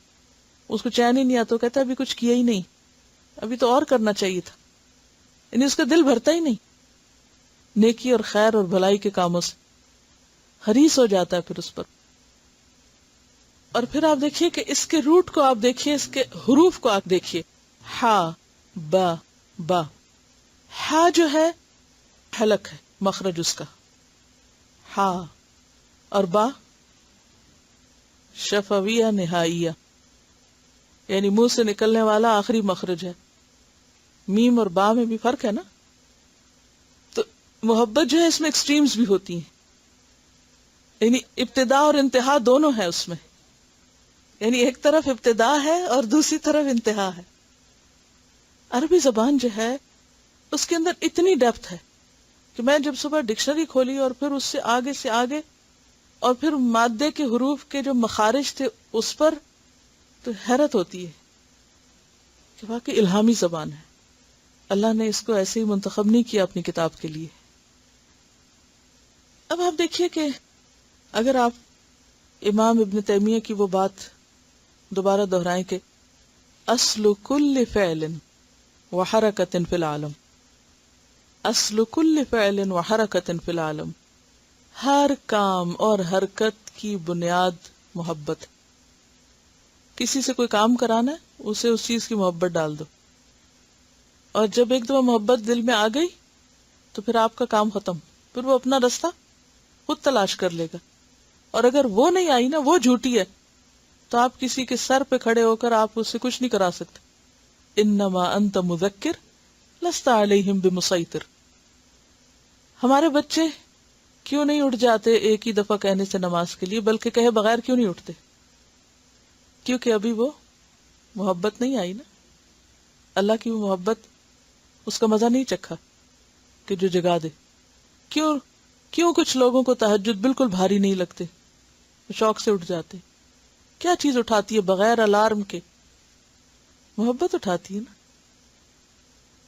اس کو چین ہی نہیں آتا، کہتا ابھی کچھ کیا ہی نہیں، ابھی تو اور کرنا چاہیے تھا. یعنی اس کا دل بھرتا ہی نہیں نیکی اور خیر اور بھلائی کے کاموں سے، حریص ہو جاتا ہے پھر اس پر. اور پھر آپ دیکھیے کہ اس کے روٹ کو آپ دیکھیے، اس کے حروف کو آپ دیکھیے. ہا با با. ہا جو ہے حلق ہے، مخرج اس کا ہا، اور با شفویہ نہائیہ، یعنی منہ سے نکلنے والا آخری مخرج ہے. میم اور با میں بھی فرق ہے نا. تو محبت جو ہے اس میں ایکسٹریمز بھی ہوتی ہیں، یعنی ابتدا اور انتہا دونوں ہے اس میں. یعنی ایک طرف ابتدا ہے اور دوسری طرف انتہا ہے. عربی زبان جو ہے اس کے اندر اتنی ڈیپتھ ہے کہ میں جب صبح ڈکشنری کھولی اور پھر اس سے آگے اور پھر مادے کے حروف کے جو مخارج تھے اس پر، تو حیرت ہوتی ہے کہ واقعی الہامی زبان ہے. اللہ نے اس کو ایسے ہی منتخب نہیں کیا اپنی کتاب کے لیے. اب آپ دیکھیے کہ اگر آپ امام ابن تیمیہ کی وہ بات دوبارہ دہرائیں کہ اصل کل فعل وحرکت فی العالم، اصل کل فعل وحرکت فی العالم، ہر کام اور حرکت کی بنیاد محبت. کسی سے کوئی کام کرانا ہے، اسے اس چیز کی محبت ڈال دو، اور جب ایک دفعہ محبت دل میں آ گئی تو پھر آپ کا کام ختم، پھر وہ اپنا راستہ خود تلاش کر لے گا. اور اگر وہ نہیں آئی نا، وہ جھوٹی ہے، تو آپ کسی کے سر پہ کھڑے ہو کر آپ اس سے کچھ نہیں کرا سکتے. انما انت مذکر لست علیہم بمسیطر. ہمارے بچے کیوں نہیں اٹھ جاتے ایک ہی دفعہ کہنے سے نماز کے لیے، بلکہ کہے بغیر کیوں نہیں اٹھتے؟ کیونکہ ابھی وہ محبت نہیں آئی نا، اللہ کی وہ محبت، اس کا مزہ نہیں چکھا کہ جو جگا دے. کیوں کچھ لوگوں کو تہجد بالکل بھاری نہیں لگتے، شوق سے اٹھ جاتے. کیا چیز اٹھاتی ہے بغیر الارم کے؟ محبت اٹھاتی ہے نا.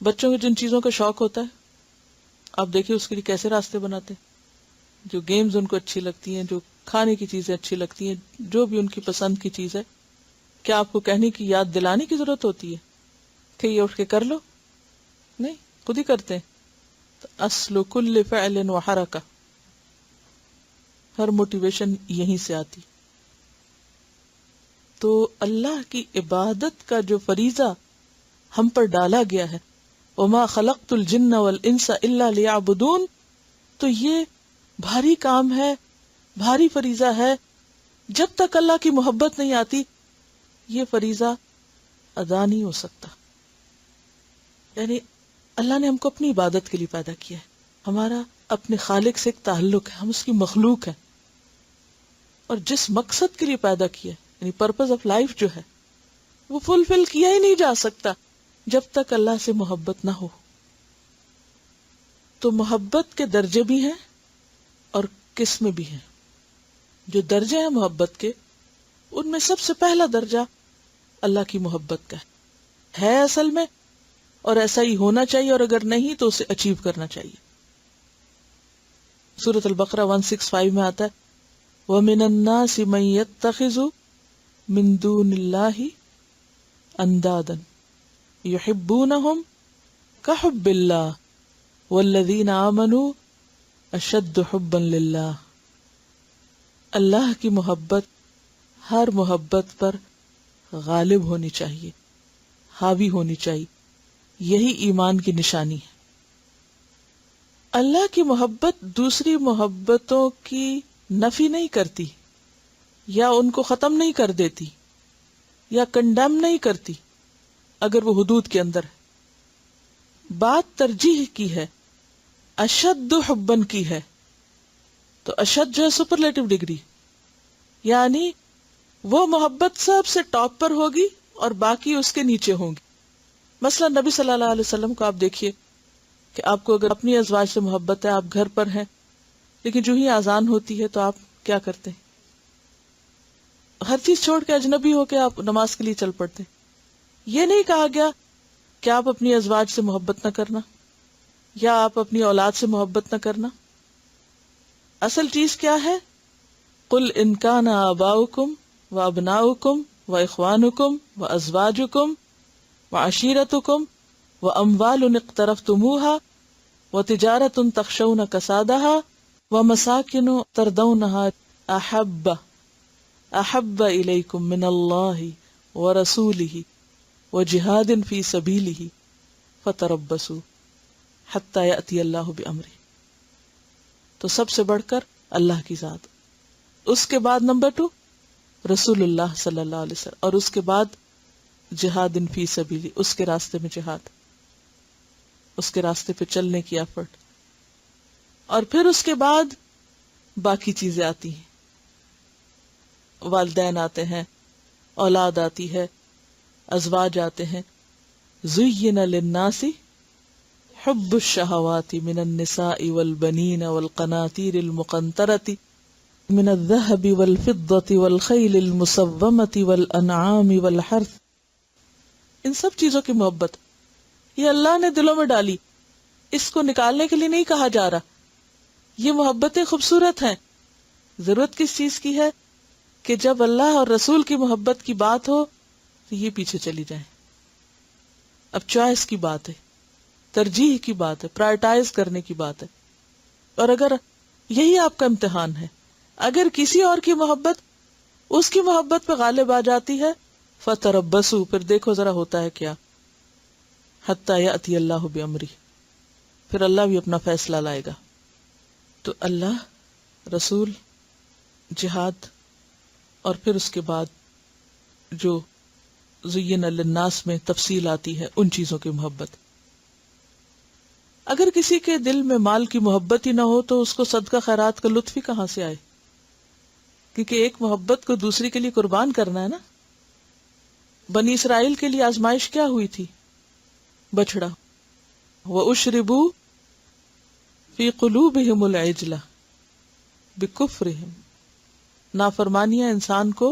بچوں کو جن چیزوں کا شوق ہوتا ہے آپ دیکھیں اس کے لیے کیسے راستے بناتے ہیں. جو گیمز ان کو اچھی لگتی ہیں، جو کھانے کی چیزیں اچھی لگتی ہیں، جو بھی ان کی پسند کی چیز ہے، کیا آپ کو کہنے کی، یاد دلانے کی ضرورت ہوتی ہے کہ یہ اٹھ کے کر لو؟ نہیں، خود ہی کرتے ہیں. تو اصل کل فعل وحرکہ، ہر موٹیویشن یہیں سے آتی. تو اللہ کی عبادت کا جو فریضہ ہم پر ڈالا گیا ہے، وما خلقت الجن والانس الا لیعبدون، تو یہ بھاری کام ہے، بھاری فریضہ ہے. جب تک اللہ کی محبت نہیں آتی یہ فریضہ ادا نہیں ہو سکتا. یعنی اللہ نے ہم کو اپنی عبادت کے لیے پیدا کیا ہے، ہمارا اپنے خالق سے ایک تعلق ہے، ہم اس کی مخلوق ہیں، اور جس مقصد کے لیے پیدا کیا ہے، یعنی پرپز آف لائف جو ہے، وہ فلفل کیا ہی نہیں جا سکتا جب تک اللہ سے محبت نہ ہو. تو محبت کے درجے بھی ہیں اور قسمیں بھی ہیں. جو درجے ہیں محبت کے، ان میں سب سے پہلا درجہ اللہ کی محبت کا ہے اصل میں، اور ایسا ہی ہونا چاہیے، اور اگر نہیں تو اسے اچیو کرنا چاہیے. سورۃ البقرہ 165 میں آتا ہے وَمِنَ النَّاسِ مَن يَتَّخِذُ مِن دُونِ اللَّهِ أَندَادًا يُحِبُّونَهُمْ كَحُبِّ اللَّهِ وَالَّذِينَ آمَنُوا أَشَدُّ حُبًّا لِلَّهِ. اللہ کی محبت ہر محبت پر غالب ہونی چاہیے، حاوی ہونی چاہیے. یہی ایمان کی نشانی ہے. اللہ کی محبت دوسری محبتوں کی نفی نہیں کرتی، یا ان کو ختم نہیں کر دیتی، یا کنڈیم نہیں کرتی، اگر وہ حدود کے اندر ہے. بات ترجیح کی ہے، اشد حبن کی ہے. تو اشد جو ہے سپرلیٹو ڈگری، یعنی وہ محبت سب سے ٹاپ پر ہوگی اور باقی اس کے نیچے ہوں گی. مثلا نبی صلی اللہ علیہ وسلم کو آپ دیکھیے کہ آپ کو اگر اپنی ازواج سے محبت ہے، آپ گھر پر ہیں، لیکن جو ہی اذان ہوتی ہے تو آپ کیا کرتے ہیں؟ ہر چیز چھوڑ کے اجنبی ہو کے آپ نماز کے لیے چل پڑتے. یہ نہیں کہا گیا کہ آپ اپنی ازواج سے محبت نہ کرنا یا آپ اپنی اولاد سے محبت نہ کرنا. اصل چیز کیا ہے؟ قل ان کان آباؤکم و ابناؤکم و اخوانکم و ازواجکم و عشیرتکم و اموال اقترفتموها و تجارت تخشون کسادها و مساکن ترضونها احب الیکم من اللہ ورسولہ وجہاد فی سبیلہ فتربصوا حتی یأتی اللہ بامرہ. تو سب سے بڑھ کر اللہ کی ذات، اس کے بعد نمبر 2 رسول اللہ صلی اللہ علیہ وسلم، اور اس کے بعد جہاد فی سبیلی، اس کے راستے میں جہاد، اس کے راستے پہ چلنے کی ایفرٹ. اور پھر اس کے بعد باقی چیزیں آتی ہیں، والدین آتے ہیں، اولاد آتی ہے، ازواج آتے ہیں. زین للناس حب الشہوات من النساء والبنین والقناطیر المقنطرۃ من الذهب والفضة والخیل المسومۃ والانعام والحرث. ان سب چیزوں کی محبت یہ اللہ نے دلوں میں ڈالی، اس کو نکالنے کے لیے نہیں کہا جا رہا. یہ محبتیں خوبصورت ہیں. ضرورت کس چیز کی ہے؟ کہ جب اللہ اور رسول کی محبت کی بات ہو تو یہ پیچھے چلی جائیں. اب چوائس کی بات ہے، ترجیح کی بات ہے، پرائرٹائز کرنے کی بات ہے. اور اگر یہی آپ کا امتحان ہے، اگر کسی اور کی محبت اس کی محبت پہ غالب آ جاتی ہے، فتربصوا، پھر دیکھو ذرا ہوتا ہے کیا. حتی یأتی اللہ بامرہ، پھر اللہ بھی اپنا فیصلہ لائے گا. تو اللہ، رسول، جہاد، اور پھر اس کے بعد جو زین للناس میں تفصیل آتی ہے ان چیزوں کی محبت. اگر کسی کے دل میں مال کی محبت ہی نہ ہو تو اس کو صدقہ خیرات کا لطف ہی کہاں سے آئے؟ کیونکہ ایک محبت کو دوسری کے لیے قربان کرنا ہے نا. بنی اسرائیل کے لیے آزمائش کیا ہوئی تھی؟ بچڑا. وَأُشْرِبُوا فِي قُلُوبِهِمُ الْعِجْلَ بِكُفْرِهِمْ. نافرمانیاں انسان کو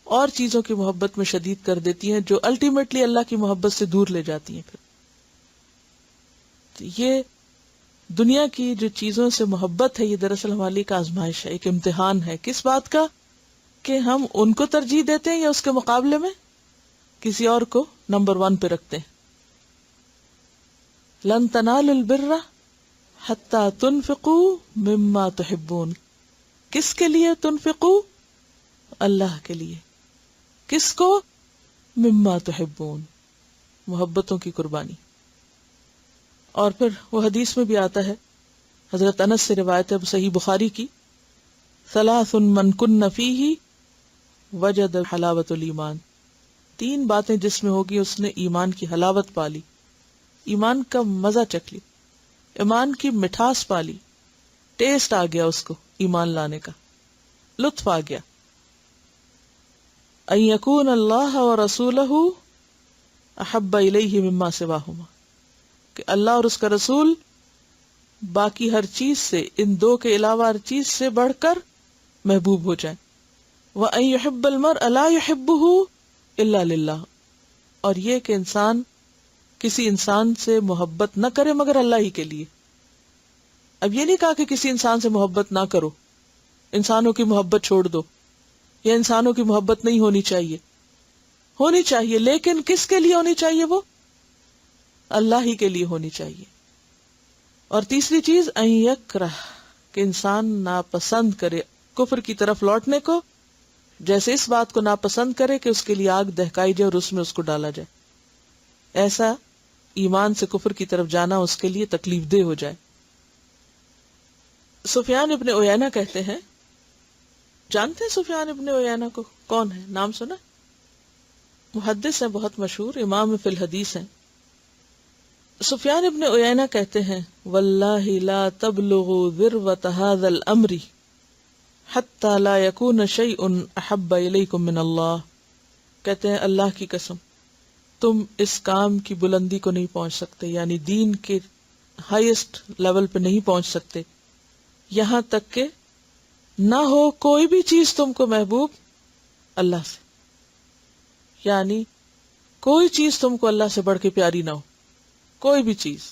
اور چیزوں کی محبت میں شدید کر دیتی ہیں جو الٹیمیٹلی اللہ کی محبت سے دور لے جاتی ہیں. پھر یہ دنیا کی جو چیزوں سے محبت ہے، یہ دراصل ہمارے لیے ایک آزمائش ہے، ایک امتحان ہے. کس بات کا؟ کہ ہم ان کو ترجیح دیتے ہیں یا اس کے مقابلے میں کسی اور کو نمبر 1 پہ رکھتے ہیں. لن تنالوا البر حتی تنفقوا مما تحبون. کس کے لیے تنفقوا؟ اللہ کے لیے. کس کو؟ مما تحبون، محبتوں کی قربانی. اور پھر وہ حدیث میں بھی آتا ہے، حضرت انس سے روایت ہے صحیح بخاری کی، ثلاث من کن فیہ وجد حلاوت الایمان. 3 باتیں جس میں ہوگی اس نے ایمان کی حلاوت پالی، ایمان کا مزہ چکھ لی، ایمان کی مٹھاس پالی، ٹیسٹ آ گیا اس کو ایمان لانے کا، لطف آ گیا. ان یکون اللہ ورسولہ احب الیہ مما سواہما، کہ اللہ اور اس کا رسول باقی ہر چیز سے، ان 2 کے علاوہ ہر چیز سے بڑھ کر محبوب ہو جائیں. وَأَن يُحِبَّ الْمَرْءَ لَا يُحِبُّهُ إِلَّا لِلَّهِ، اور یہ کہ انسان کسی انسان سے محبت نہ کرے مگر اللہ ہی کے لیے. اب یہ نہیں کہا کہ کسی انسان سے محبت نہ کرو، انسانوں کی محبت چھوڑ دو، یا انسانوں کی محبت نہیں ہونی چاہیے. ہونی چاہیے، لیکن کس کے لیے ہونی چاہیے؟ وہ اللہ ہی کے لیے ہونی چاہیے. اور تیسری چیز ان یکرہ، کہ انسان ناپسند کرے کفر کی طرف لوٹنے کو، جیسے اس بات کو ناپسند کرے کہ اس کے لیے آگ دہکائی جائے اور اس میں اس کو ڈالا جائے. ایسا ایمان سے کفر کی طرف جانا اس کے لیے تکلیف دہ ہو جائے. سفیان ابن عیینہ کہتے ہیں، جانتے ہیں سفیان ابن عیینہ کو؟ کون ہے؟ نام سنا؟ محدث ہیں بہت مشہور، امام فی الحدیث ہیں. سفیان ابن عیینہ کہتے ہیں واللہ لا تبلغوا ذروة هذا الامر حتى لا يكون شيء احب الیکم من اللہ. کہتے ہیں اللہ کی قسم تم اس کام کی بلندی کو نہیں پہنچ سکتے، یعنی دین کے ہائیسٹ لیول پہ نہیں پہنچ سکتے یہاں تک کہ نہ ہو کوئی بھی چیز تم کو محبوب اللہ سے، یعنی کوئی چیز تم کو اللہ سے بڑھ کے پیاری نہ ہو، کوئی بھی چیز،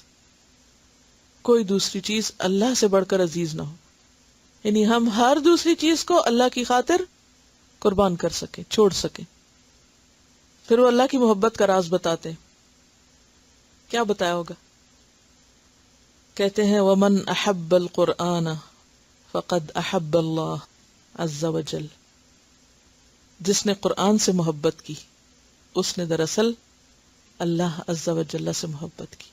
کوئی دوسری چیز اللہ سے بڑھ کر عزیز نہ ہو. یعنی ہم ہر دوسری چیز کو اللہ کی خاطر قربان کر سکیں، چھوڑ سکیں. پھر وہ اللہ کی محبت کا راز بتاتے ہیں. کیا بتایا ہوگا؟ کہتے ہیں وَمَنْ أَحَبَّ الْقُرْآنَ فَقَدْ أَحَبَّ اللَّهَ عَزَّ وَجَلَّ. جس نے قرآن سے محبت کی اس نے دراصل اللہ عز و جل سے محبت کی.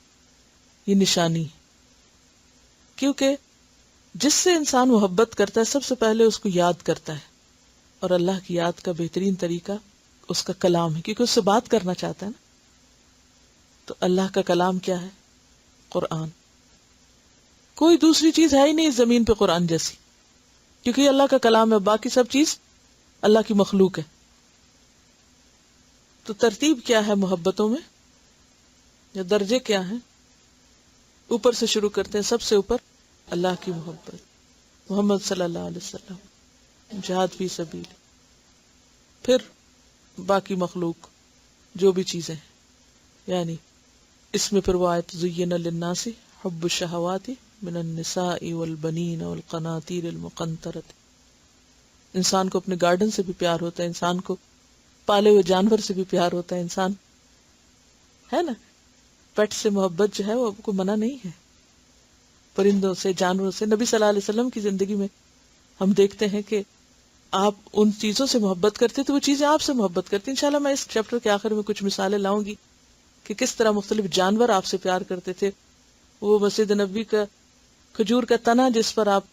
یہ نشانی ہے، کیونکہ جس سے انسان محبت کرتا ہے سب سے پہلے اس کو یاد کرتا ہے، اور اللہ کی یاد کا بہترین طریقہ اس کا کلام ہے، کیونکہ اس سے بات کرنا چاہتا ہے نا. تو اللہ کا کلام کیا ہے؟ قرآن. کوئی دوسری چیز ہے ہی نہیں اس زمین پہ قرآن جیسی، کیونکہ یہ اللہ کا کلام ہے، باقی سب چیز اللہ کی مخلوق ہے. تو ترتیب کیا ہے محبتوں میں، یا درجے کیا ہیں؟ اوپر سے شروع کرتے ہیں. سب سے اوپر اللہ کی محبت، محمد صلی اللہ علیہ وسلم، جہاد فی سبیل، پھر باقی مخلوق جو بھی چیزیں ہیں. یعنی اس میں پھر وہ آیت زین للناس حب الشہوات من النساء والبنین والقناطیر المقنطرۃ. انسان کو اپنے گارڈن سے بھی پیار ہوتا ہے، انسان کو پالے ہوئے جانور سے بھی پیار ہوتا ہے، انسان ہے نا، پیٹ سے محبت جو ہے وہ کو منع نہیں ہے، پرندوں سے، جانوروں سے. نبی صلی اللہ علیہ وسلم کی زندگی میں ہم دیکھتے ہیں کہ آپ ان چیزوں سے محبت کرتے تو وہ چیزیں آپ سے محبت کرتی. انشاءاللہ میں اس چیپٹر کے آخر میں کچھ مثالیں لاؤں گی کہ کس طرح مختلف جانور آپ سے پیار کرتے تھے. وہ مسجد نبوی کا کھجور کا تنا جس پر آپ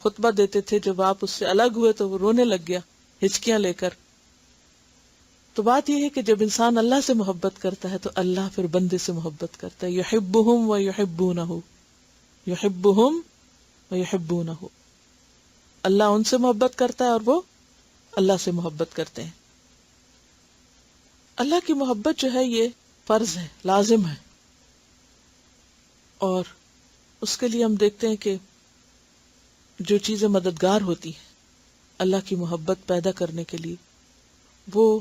خطبہ دیتے تھے، جب آپ اس سے الگ ہوئے تو وہ رونے لگ گیا ہچکیاں لے کر. تو بات یہ ہے کہ جب انسان اللہ سے محبت کرتا ہے تو اللہ پھر بندے سے محبت کرتا ہے. یحبہم و یحبونہ، یحبہم و یحبونہ. اللہ ان سے محبت کرتا ہے اور وہ اللہ سے محبت کرتے ہیں. اللہ کی محبت جو ہے یہ فرض ہے، لازم ہے. اور اس کے لیے ہم دیکھتے ہیں کہ جو چیزیں مددگار ہوتی ہیں اللہ کی محبت پیدا کرنے کے لیے، وہ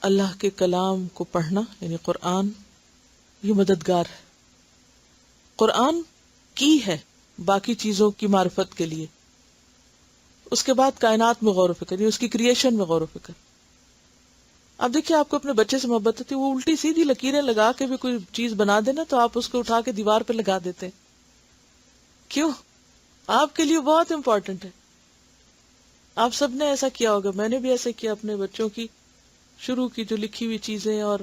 اللہ کے کلام کو پڑھنا، یعنی قرآن، یہ مددگار ہے. قرآن کی ہے باقی چیزوں کی معرفت کے لیے. اس کے بعد کائنات میں غور و فکر، یعنی اس کی کریشن میں غور و فکر. اب دیکھیے آپ کو اپنے بچے سے محبت ہوتی ہے، وہ الٹی سیدھی لکیریں لگا کے بھی کوئی چیز بنا دینا تو آپ اس کو اٹھا کے دیوار پہ لگا دیتے ہیں. کیوں؟ آپ کے لیے بہت امپورٹنٹ ہے. آپ سب نے ایسا کیا ہوگا، میں نے بھی ایسا کیا. اپنے بچوں کی شروع کی جو لکھی ہوئی چیزیں اور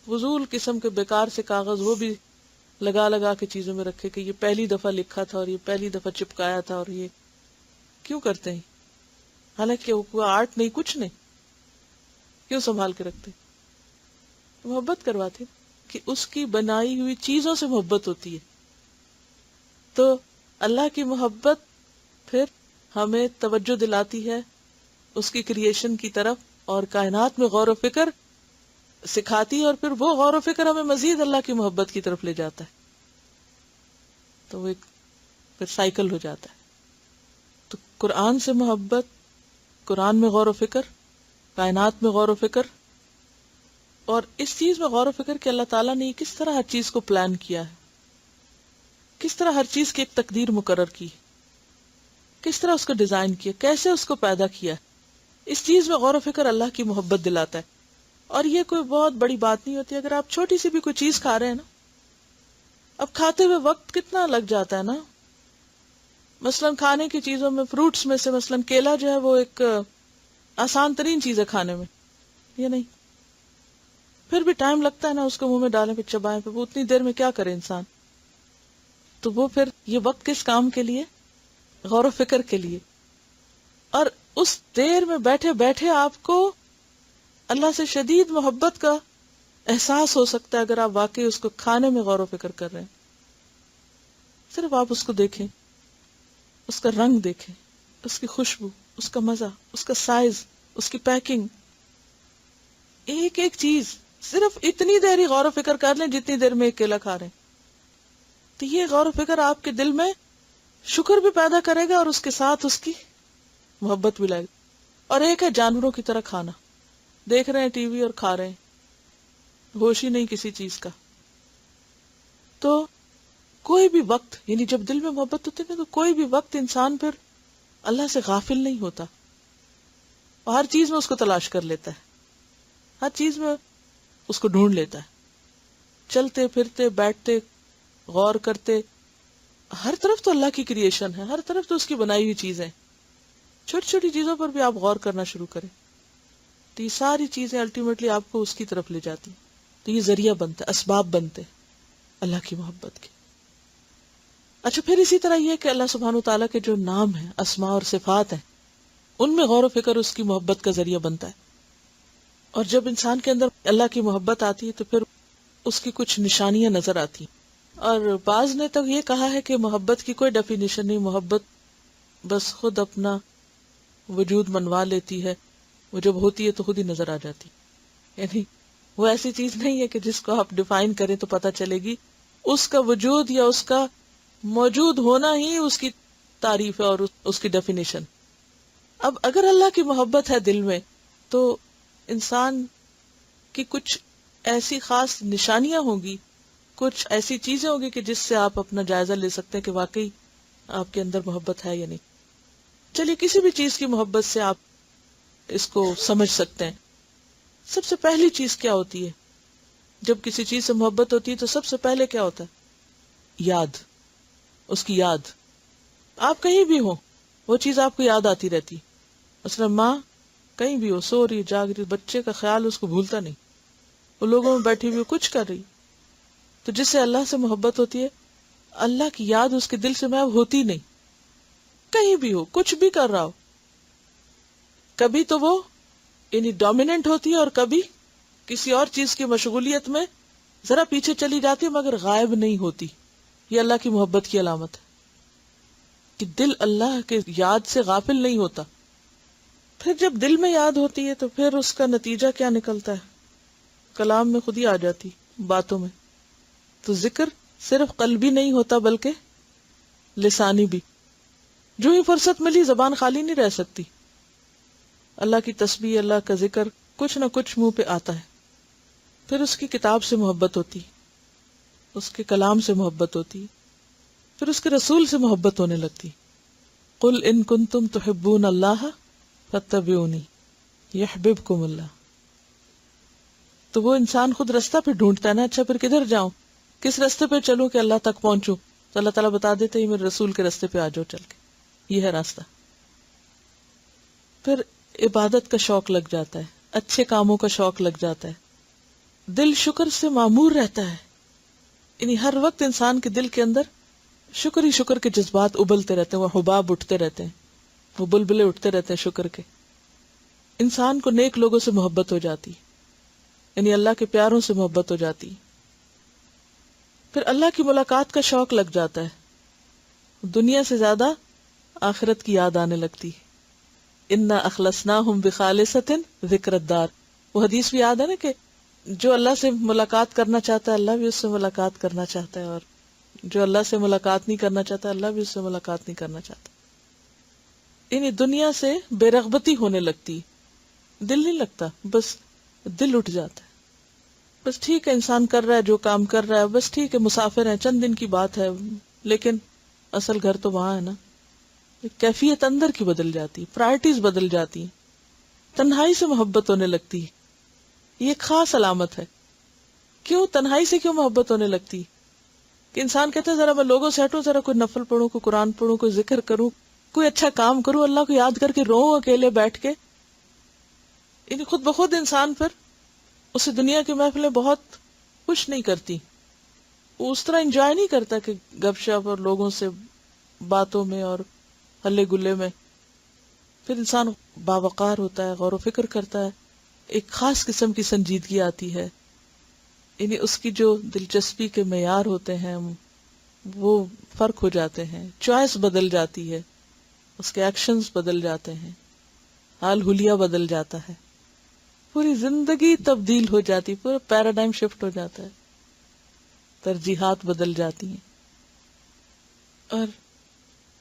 فضول قسم کے بیکار سے کاغذ وہ بھی لگا لگا کے چیزوں میں رکھے کہ یہ پہلی دفعہ لکھا تھا اور یہ پہلی دفعہ چپکایا تھا. اور یہ کیوں کرتے ہیں؟ حالانکہ وہ آرٹ نہیں، کچھ نہیں. کیوں سنبھال کے رکھتے؟ محبت کرواتے کہ اس کی بنائی ہوئی چیزوں سے محبت ہوتی ہے. تو اللہ کی محبت پھر ہمیں توجہ دلاتی ہے اس کی کریشن کی طرف اور کائنات میں غور و فکر سکھاتی ہے، اور پھر وہ غور و فکر ہمیں مزید اللہ کی محبت کی طرف لے جاتا ہے. تو وہ ایک پھر سائیکل ہو جاتا ہے. تو قرآن سے محبت، قرآن میں غور و فکر، کائنات میں غور و فکر، اور اس چیز میں غور و فکر کہ اللہ تعالیٰ نے کس طرح ہر چیز کو پلان کیا ہے، کس طرح ہر چیز کی ایک تقدیر مقرر کی، کس طرح اس کو ڈیزائن کیا، کیسے اس کو پیدا کیا. اس چیز میں غور و فکر اللہ کی محبت دلاتا ہے. اور یہ کوئی بہت بڑی بات نہیں ہوتی. اگر آپ چھوٹی سی بھی کوئی چیز کھا رہے ہیں نا، اب کھاتے ہوئے وقت کتنا لگ جاتا ہے نا. مثلا کھانے کی چیزوں میں، فروٹس میں سے مثلا کیلا جو ہے وہ ایک آسان ترین چیز ہے کھانے میں، یہ نہیں، پھر بھی ٹائم لگتا ہے نا اس کو منہ میں ڈالیں پھر چبائیں، پھر وہ اتنی دیر میں کیا کرے انسان. تو وہ پھر یہ وقت کس کام کے لیے؟ غور و فکر کے لیے. اور اس دیر میں بیٹھے بیٹھے آپ کو اللہ سے شدید محبت کا احساس ہو سکتا ہے اگر آپ واقعی اس کو کھانے میں غور و فکر کر رہے ہیں. صرف آپ اس کو دیکھیں، اس کا رنگ دیکھیں، اس کی خوشبو، اس کا مزہ، اس کا سائز، اس کی پیکنگ، ایک ایک چیز صرف اتنی دیر ہی غور و فکر کر لیں جتنی دیر میں ایک کیلا کھا رہے ہیں. تو یہ غور و فکر آپ کے دل میں شکر بھی پیدا کرے گا اور اس کے ساتھ اس کی محبت بھی لائے گا. اور ایک ہے جانوروں کی طرح کھانا، دیکھ رہے ہیں ٹی وی اور کھا رہے ہیں، ہوش ہی نہیں کسی چیز کا. تو کوئی بھی وقت، یعنی جب دل میں محبت ہوتی ہے تو کوئی بھی وقت انسان پھر اللہ سے غافل نہیں ہوتا، اور ہر چیز میں اس کو تلاش کر لیتا ہے، ہر چیز میں اس کو ڈھونڈ لیتا ہے. چلتے پھرتے بیٹھتے غور کرتے، ہر طرف تو اللہ کی کریشن ہے، ہر طرف تو اس کی بنائی ہوئی چیزیں. چھوٹی چھوٹی چیزوں پر بھی آپ غور کرنا شروع کریں تو یہ ساری چیزیں الٹیمیٹلی آپ کو اس کی طرف لے جاتی. تو یہ ذریعہ بنتے، اسباب بنتے اللہ کی محبت کے. اچھا، پھر اسی طرح یہ کہ اللہ سبحانہ وتعالیٰ کے جو نام ہیں، اسماء اور صفات ہیں، ان میں غور و فکر اس کی محبت کا ذریعہ بنتا ہے. اور جب انسان کے اندر اللہ کی محبت آتی ہے تو پھر اس کی کچھ نشانیاں نظر آتی. اور بعض نے تو یہ کہا ہے کہ محبت کی کوئی ڈیفینیشن نہیں، محبت بس خود اپنا وجود منوا لیتی ہے، وہ جب ہوتی ہے تو خود ہی نظر آ جاتی. یعنی وہ ایسی چیز نہیں ہے کہ جس کو آپ ڈیفائن کریں تو پتہ چلے گی، اس کا وجود یا اس کا موجود ہونا ہی اس کی تعریف ہے اور اس کی ڈیفینیشن. اب اگر اللہ کی محبت ہے دل میں تو انسان کی کچھ ایسی خاص نشانیاں ہوں گی، کچھ ایسی چیزیں ہوگی کہ جس سے آپ اپنا جائزہ لے سکتے ہیں کہ واقعی آپ کے اندر محبت ہے یا نہیں. چلیے کسی بھی چیز کی محبت سے آپ اس کو سمجھ سکتے ہیں. سب سے پہلی چیز کیا ہوتی ہے؟ جب کسی چیز سے محبت ہوتی ہے تو سب سے پہلے کیا ہوتا ہے؟ یاد، اس کی یاد. آپ کہیں بھی ہو وہ چیز آپ کو یاد آتی رہتی. مثلا ماں کہیں بھی ہو، سو رہی جاگ رہی، بچے کا خیال اس کو بھولتا نہیں، وہ لوگوں میں بیٹھی ہوئی کچھ کر رہی. تو جس سے اللہ سے محبت ہوتی ہے، اللہ کی یاد اس کے دل سے محو ہوتی نہیں. کہیں بھی ہو، کچھ بھی کر رہا ہو، کبھی تو وہ یعنی ڈومیننٹ ہوتی ہے اور کبھی کسی اور چیز کی مشغولیت میں ذرا پیچھے چلی جاتی ہے مگر غائب نہیں ہوتی. یہ اللہ کی محبت کی علامت ہے کہ دل اللہ کے یاد سے غافل نہیں ہوتا. پھر جب دل میں یاد ہوتی ہے تو پھر اس کا نتیجہ کیا نکلتا ہے؟ کلام میں خود ہی آ جاتی، باتوں میں. تو ذکر صرف قلبی نہیں ہوتا بلکہ لسانی بھی. جو ہی فرصت ملی زبان خالی نہیں رہ سکتی. اللہ کی تسبیح، اللہ کا ذکر، کچھ نہ کچھ منہ پہ آتا ہے. پھر اس کی کتاب سے محبت ہوتی، اس کے کلام سے محبت ہوتی، پھر اس کے رسول سے محبت ہونے لگتی. قل ان کنتم تحبون اللہ فاتبعونی یحببکم اللہ. تو وہ انسان خود راستہ پہ ڈھونڈتا ہے نا، اچھا پھر کدھر جاؤں، کس راستے پہ چلوں کہ اللہ تک پہنچوں؟ تو اللہ تعالیٰ بتا دیتے ہی میرے رسول کے راستے پہ آ جاؤ چل کے، یہ ہے راستہ. پھر عبادت کا شوق لگ جاتا ہے، اچھے کاموں کا شوق لگ جاتا ہے، دل شکر سے معمور رہتا ہے. یعنی ہر وقت انسان کے دل کے اندر شکر ہی شکر کے جذبات ابلتے رہتے ہیں، وہ حباب اٹھتے رہتے ہیں، وہ بلبلے اٹھتے رہتے ہیں شکر کے. انسان کو نیک لوگوں سے محبت ہو جاتی، یعنی اللہ کے پیاروں سے محبت ہو جاتی. پھر اللہ کی ملاقات کا شوق لگ جاتا ہے، دنیا سے زیادہ آخرت کی یاد آنے لگتی. انا اخلصناہم بخالصۃ ذکر الدار. وہ حدیث بھی یاد ہے نا کہ جو اللہ سے ملاقات کرنا چاہتا ہے اللہ بھی اس سے ملاقات کرنا چاہتا ہے، اور جو اللہ سے ملاقات نہیں کرنا چاہتا اللہ بھی اس سے ملاقات نہیں کرنا چاہتا. یعنی دنیا سے بے رغبتی ہونے لگتی، دل نہیں لگتا، بس دل اٹھ جاتا ہے. بس ٹھیک ہے انسان کر رہا ہے جو کام کر رہا ہے، بس ٹھیک ہے مسافر ہے، چند دن کی بات ہے، لیکن اصل گھر تو وہاں ہے نا. کیفیت اندر کی بدل جاتی، پرائرٹیز بدل جاتی، تنہائی سے محبت ہونے لگتی. یہ ایک خاص علامت ہے. کیوں تنہائی سے کیوں محبت ہونے لگتی؟ کہ انسان کہتا ہے ذرا میں لوگوں سے ہٹوں، ذرا کوئی نفل پڑھوں، کوئی قرآن پڑھوں، کوئی ذکر کروں، کوئی اچھا کام کروں، اللہ کو یاد کر کے روؤں اکیلے بیٹھ کے. یعنی خود بخود انسان پھر اسے دنیا کی محفلیں بہت خوش نہیں کرتی، وہ اس طرح انجوائے نہیں کرتا کہ گپ شپ اور لوگوں سے باتوں میں اور ہلے گلے میں. پھر انسان باوقار ہوتا ہے، غور و فکر کرتا ہے، ایک خاص قسم کی سنجیدگی آتی ہے، یعنی اس کی جو دلچسپی کے معیار ہوتے ہیں وہ فرق ہو جاتے ہیں، چوائس بدل جاتی ہے، اس کے ایکشنز بدل جاتے ہیں، حال حلیہ بدل جاتا ہے، پوری زندگی تبدیل ہو جاتی، پورا پیراڈائم شفٹ ہو جاتا ہے، ترجیحات بدل جاتی ہیں. اور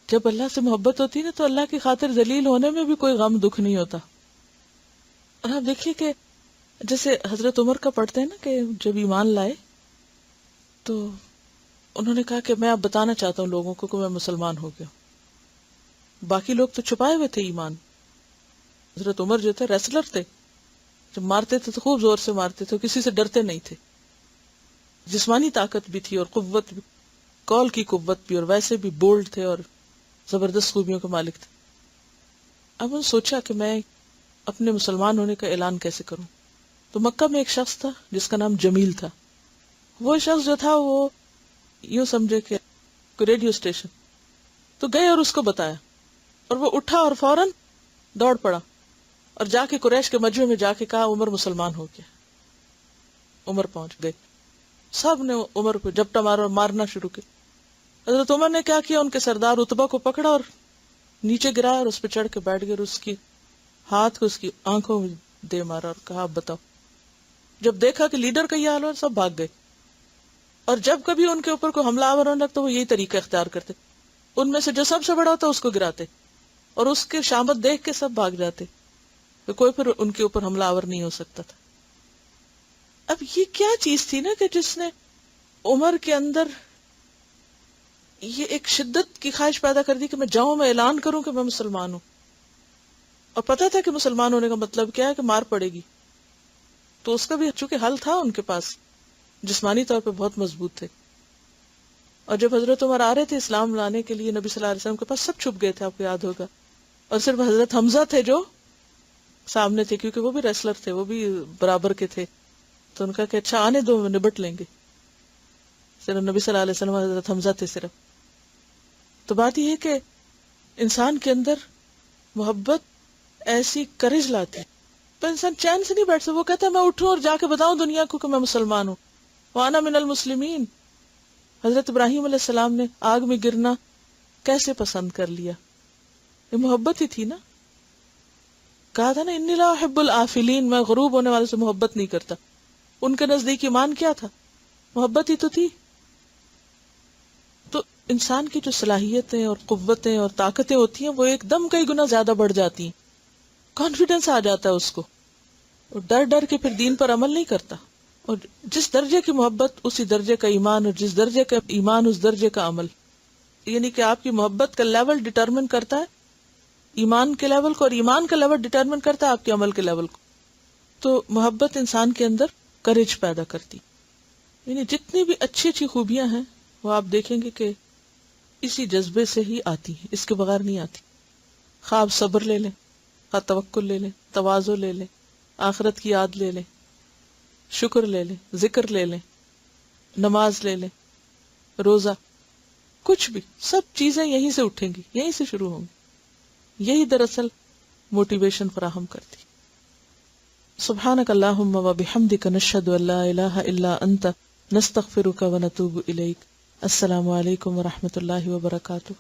جب اللہ سے محبت ہوتی ہے نا تو اللہ کی خاطر ذلیل ہونے میں بھی کوئی غم دکھ نہیں ہوتا. اور آپ دیکھیے کہ جیسے حضرت عمر کا پڑھتے ہیں نا کہ جب ایمان لائے تو انہوں نے کہا کہ میں اب بتانا چاہتا ہوں لوگوں کو کہ میں مسلمان ہو گیا. باقی لوگ تو چھپائے ہوئے تھے ایمان. حضرت عمر جو تھے ریسلر تھے، جب مارتے تھے تو خوب زور سے مارتے تھے، کسی سے ڈرتے نہیں تھے، جسمانی طاقت بھی تھی اور قوت بھی، کال کی قوت بھی، اور ویسے بھی بولڈ تھے اور زبردست خوبیوں کے مالک تھے. اب انہوں نے سوچا کہ میں اپنے مسلمان ہونے کا اعلان کیسے کروں. تو مکہ میں ایک شخص تھا جس کا نام جمیل تھا. وہ شخص جو تھا وہ یوں سمجھے کہ ریڈیو اسٹیشن، تو گئے اور اس کو بتایا، اور وہ اٹھا اور فوراً دوڑ پڑا اور جا کے قریش کے مجمع میں جا کے کہا عمر مسلمان ہو گیا. عمر پہنچ گئے، سب نے عمر کو جپٹا مارنا شروع کیا. حضرت عمر نے کیا کیا، ان کے سردار عتبہ کو پکڑا اور نیچے گرایا اور اس پہ چڑھ کے بیٹھ گئے اور اس کی ہاتھ کو اس کی آنکھوں میں دے مارا اور کہا اب بتاؤ. جب دیکھا کہ لیڈر کا یہ حال ہو سب بھاگ گئے، اور جب کبھی ان کے اوپر کوئی حملہ آور ہونے لگتا وہ یہی طریقہ اختیار کرتے، ان میں سے جو سب سے بڑا ہوتا اس کو گراتے اور اس کے شامت دیکھ کے سب بھاگ جاتے، تو کوئی پھر ان کے اوپر حملہ آور نہیں ہو سکتا تھا. اب یہ کیا چیز تھی نا کہ جس نے عمر کے اندر یہ ایک شدت کی خواہش پیدا کر دی کہ میں جاؤں، میں اعلان کروں کہ میں مسلمان ہوں. اور پتا تھا کہ مسلمان ہونے کا مطلب کیا ہے کہ مار پڑے گی، تو اس کا بھی چونکہ حل تھا ان کے پاس، جسمانی طور پہ بہت مضبوط تھے. اور جب حضرت عمر آ رہے تھے اسلام لانے کے لیے نبی صلی اللہ علیہ وسلم کے پاس، سب چھپ گئے تھے، آپ کو یاد ہوگا، اور صرف حضرت حمزہ تھے جو سامنے تھے، کیونکہ وہ بھی ریسلر تھے، وہ بھی برابر کے تھے. تو ان کا کہ اچھا آنے دو، نبٹ لیں گے. صرف نبی صلی اللہ علیہ وسلم حضرت حمزہ تھے صرف. تو بات یہ ہے کہ انسان کے اندر محبت ایسی کرج لاتی، تو انسان چین سے نہیں بیٹھ سکتا. وہ کہتا ہے میں اٹھوں اور جا کے بتاؤں دنیا کو کہ میں مسلمان ہوں. وانا من المسلمین. حضرت ابراہیم علیہ السلام نے آگ میں گرنا کیسے پسند کر لیا؟ یہ محبت ہی تھی نا. کہا تھا نا انی لا احب الآفلین، میں غروب ہونے والے سے محبت نہیں کرتا. ان کے نزدیک ایمان کیا تھا؟ محبت ہی تو تھی. تو انسان کی جو صلاحیتیں اور قوتیں اور طاقتیں ہوتی ہیں وہ ایک دم کئی گنا زیادہ بڑھ جاتی ہیں. کانفیڈنس آ جاتا ہے اس کو، اور ڈر ڈر کے پھر دین پر عمل نہیں کرتا. اور جس درجے کی محبت اسی درجے کا ایمان، اور جس درجے کا ایمان اس درجے کا عمل. یعنی کہ آپ کی محبت کا لیول ڈٹرمن کرتا ہے ایمان کے لیول کو، اور ایمان کا لیول ڈٹرمن کرتا ہے آپ کے عمل کے لیول کو. تو محبت انسان کے اندر کریج پیدا کرتی. یعنی جتنی بھی اچھی اچھی خوبیاں ہیں وہ آپ دیکھیں گے کہ اسی جذبے سے ہی آتی ہیں، اس کے بغیر نہیں آتی. خواب صبر لے لیں، خواہ توکل لے لیں، تواضع لے لیں، آخرت کی یاد لے لیں، شکر لے لیں، ذکر لے لیں، نماز لے لیں، روزہ، کچھ بھی، سب چیزیں یہیں سے اٹھیں گی، یہیں سے شروع ہوں گی. یہی دراصل موٹیویشن فراہم کرتی. سبحانک اللہم و بحمدک نشہد ان لا الہ الا انت نستغفرک و نتوب الیک. السلام علیکم و رحمۃ اللہ وبرکاتہ.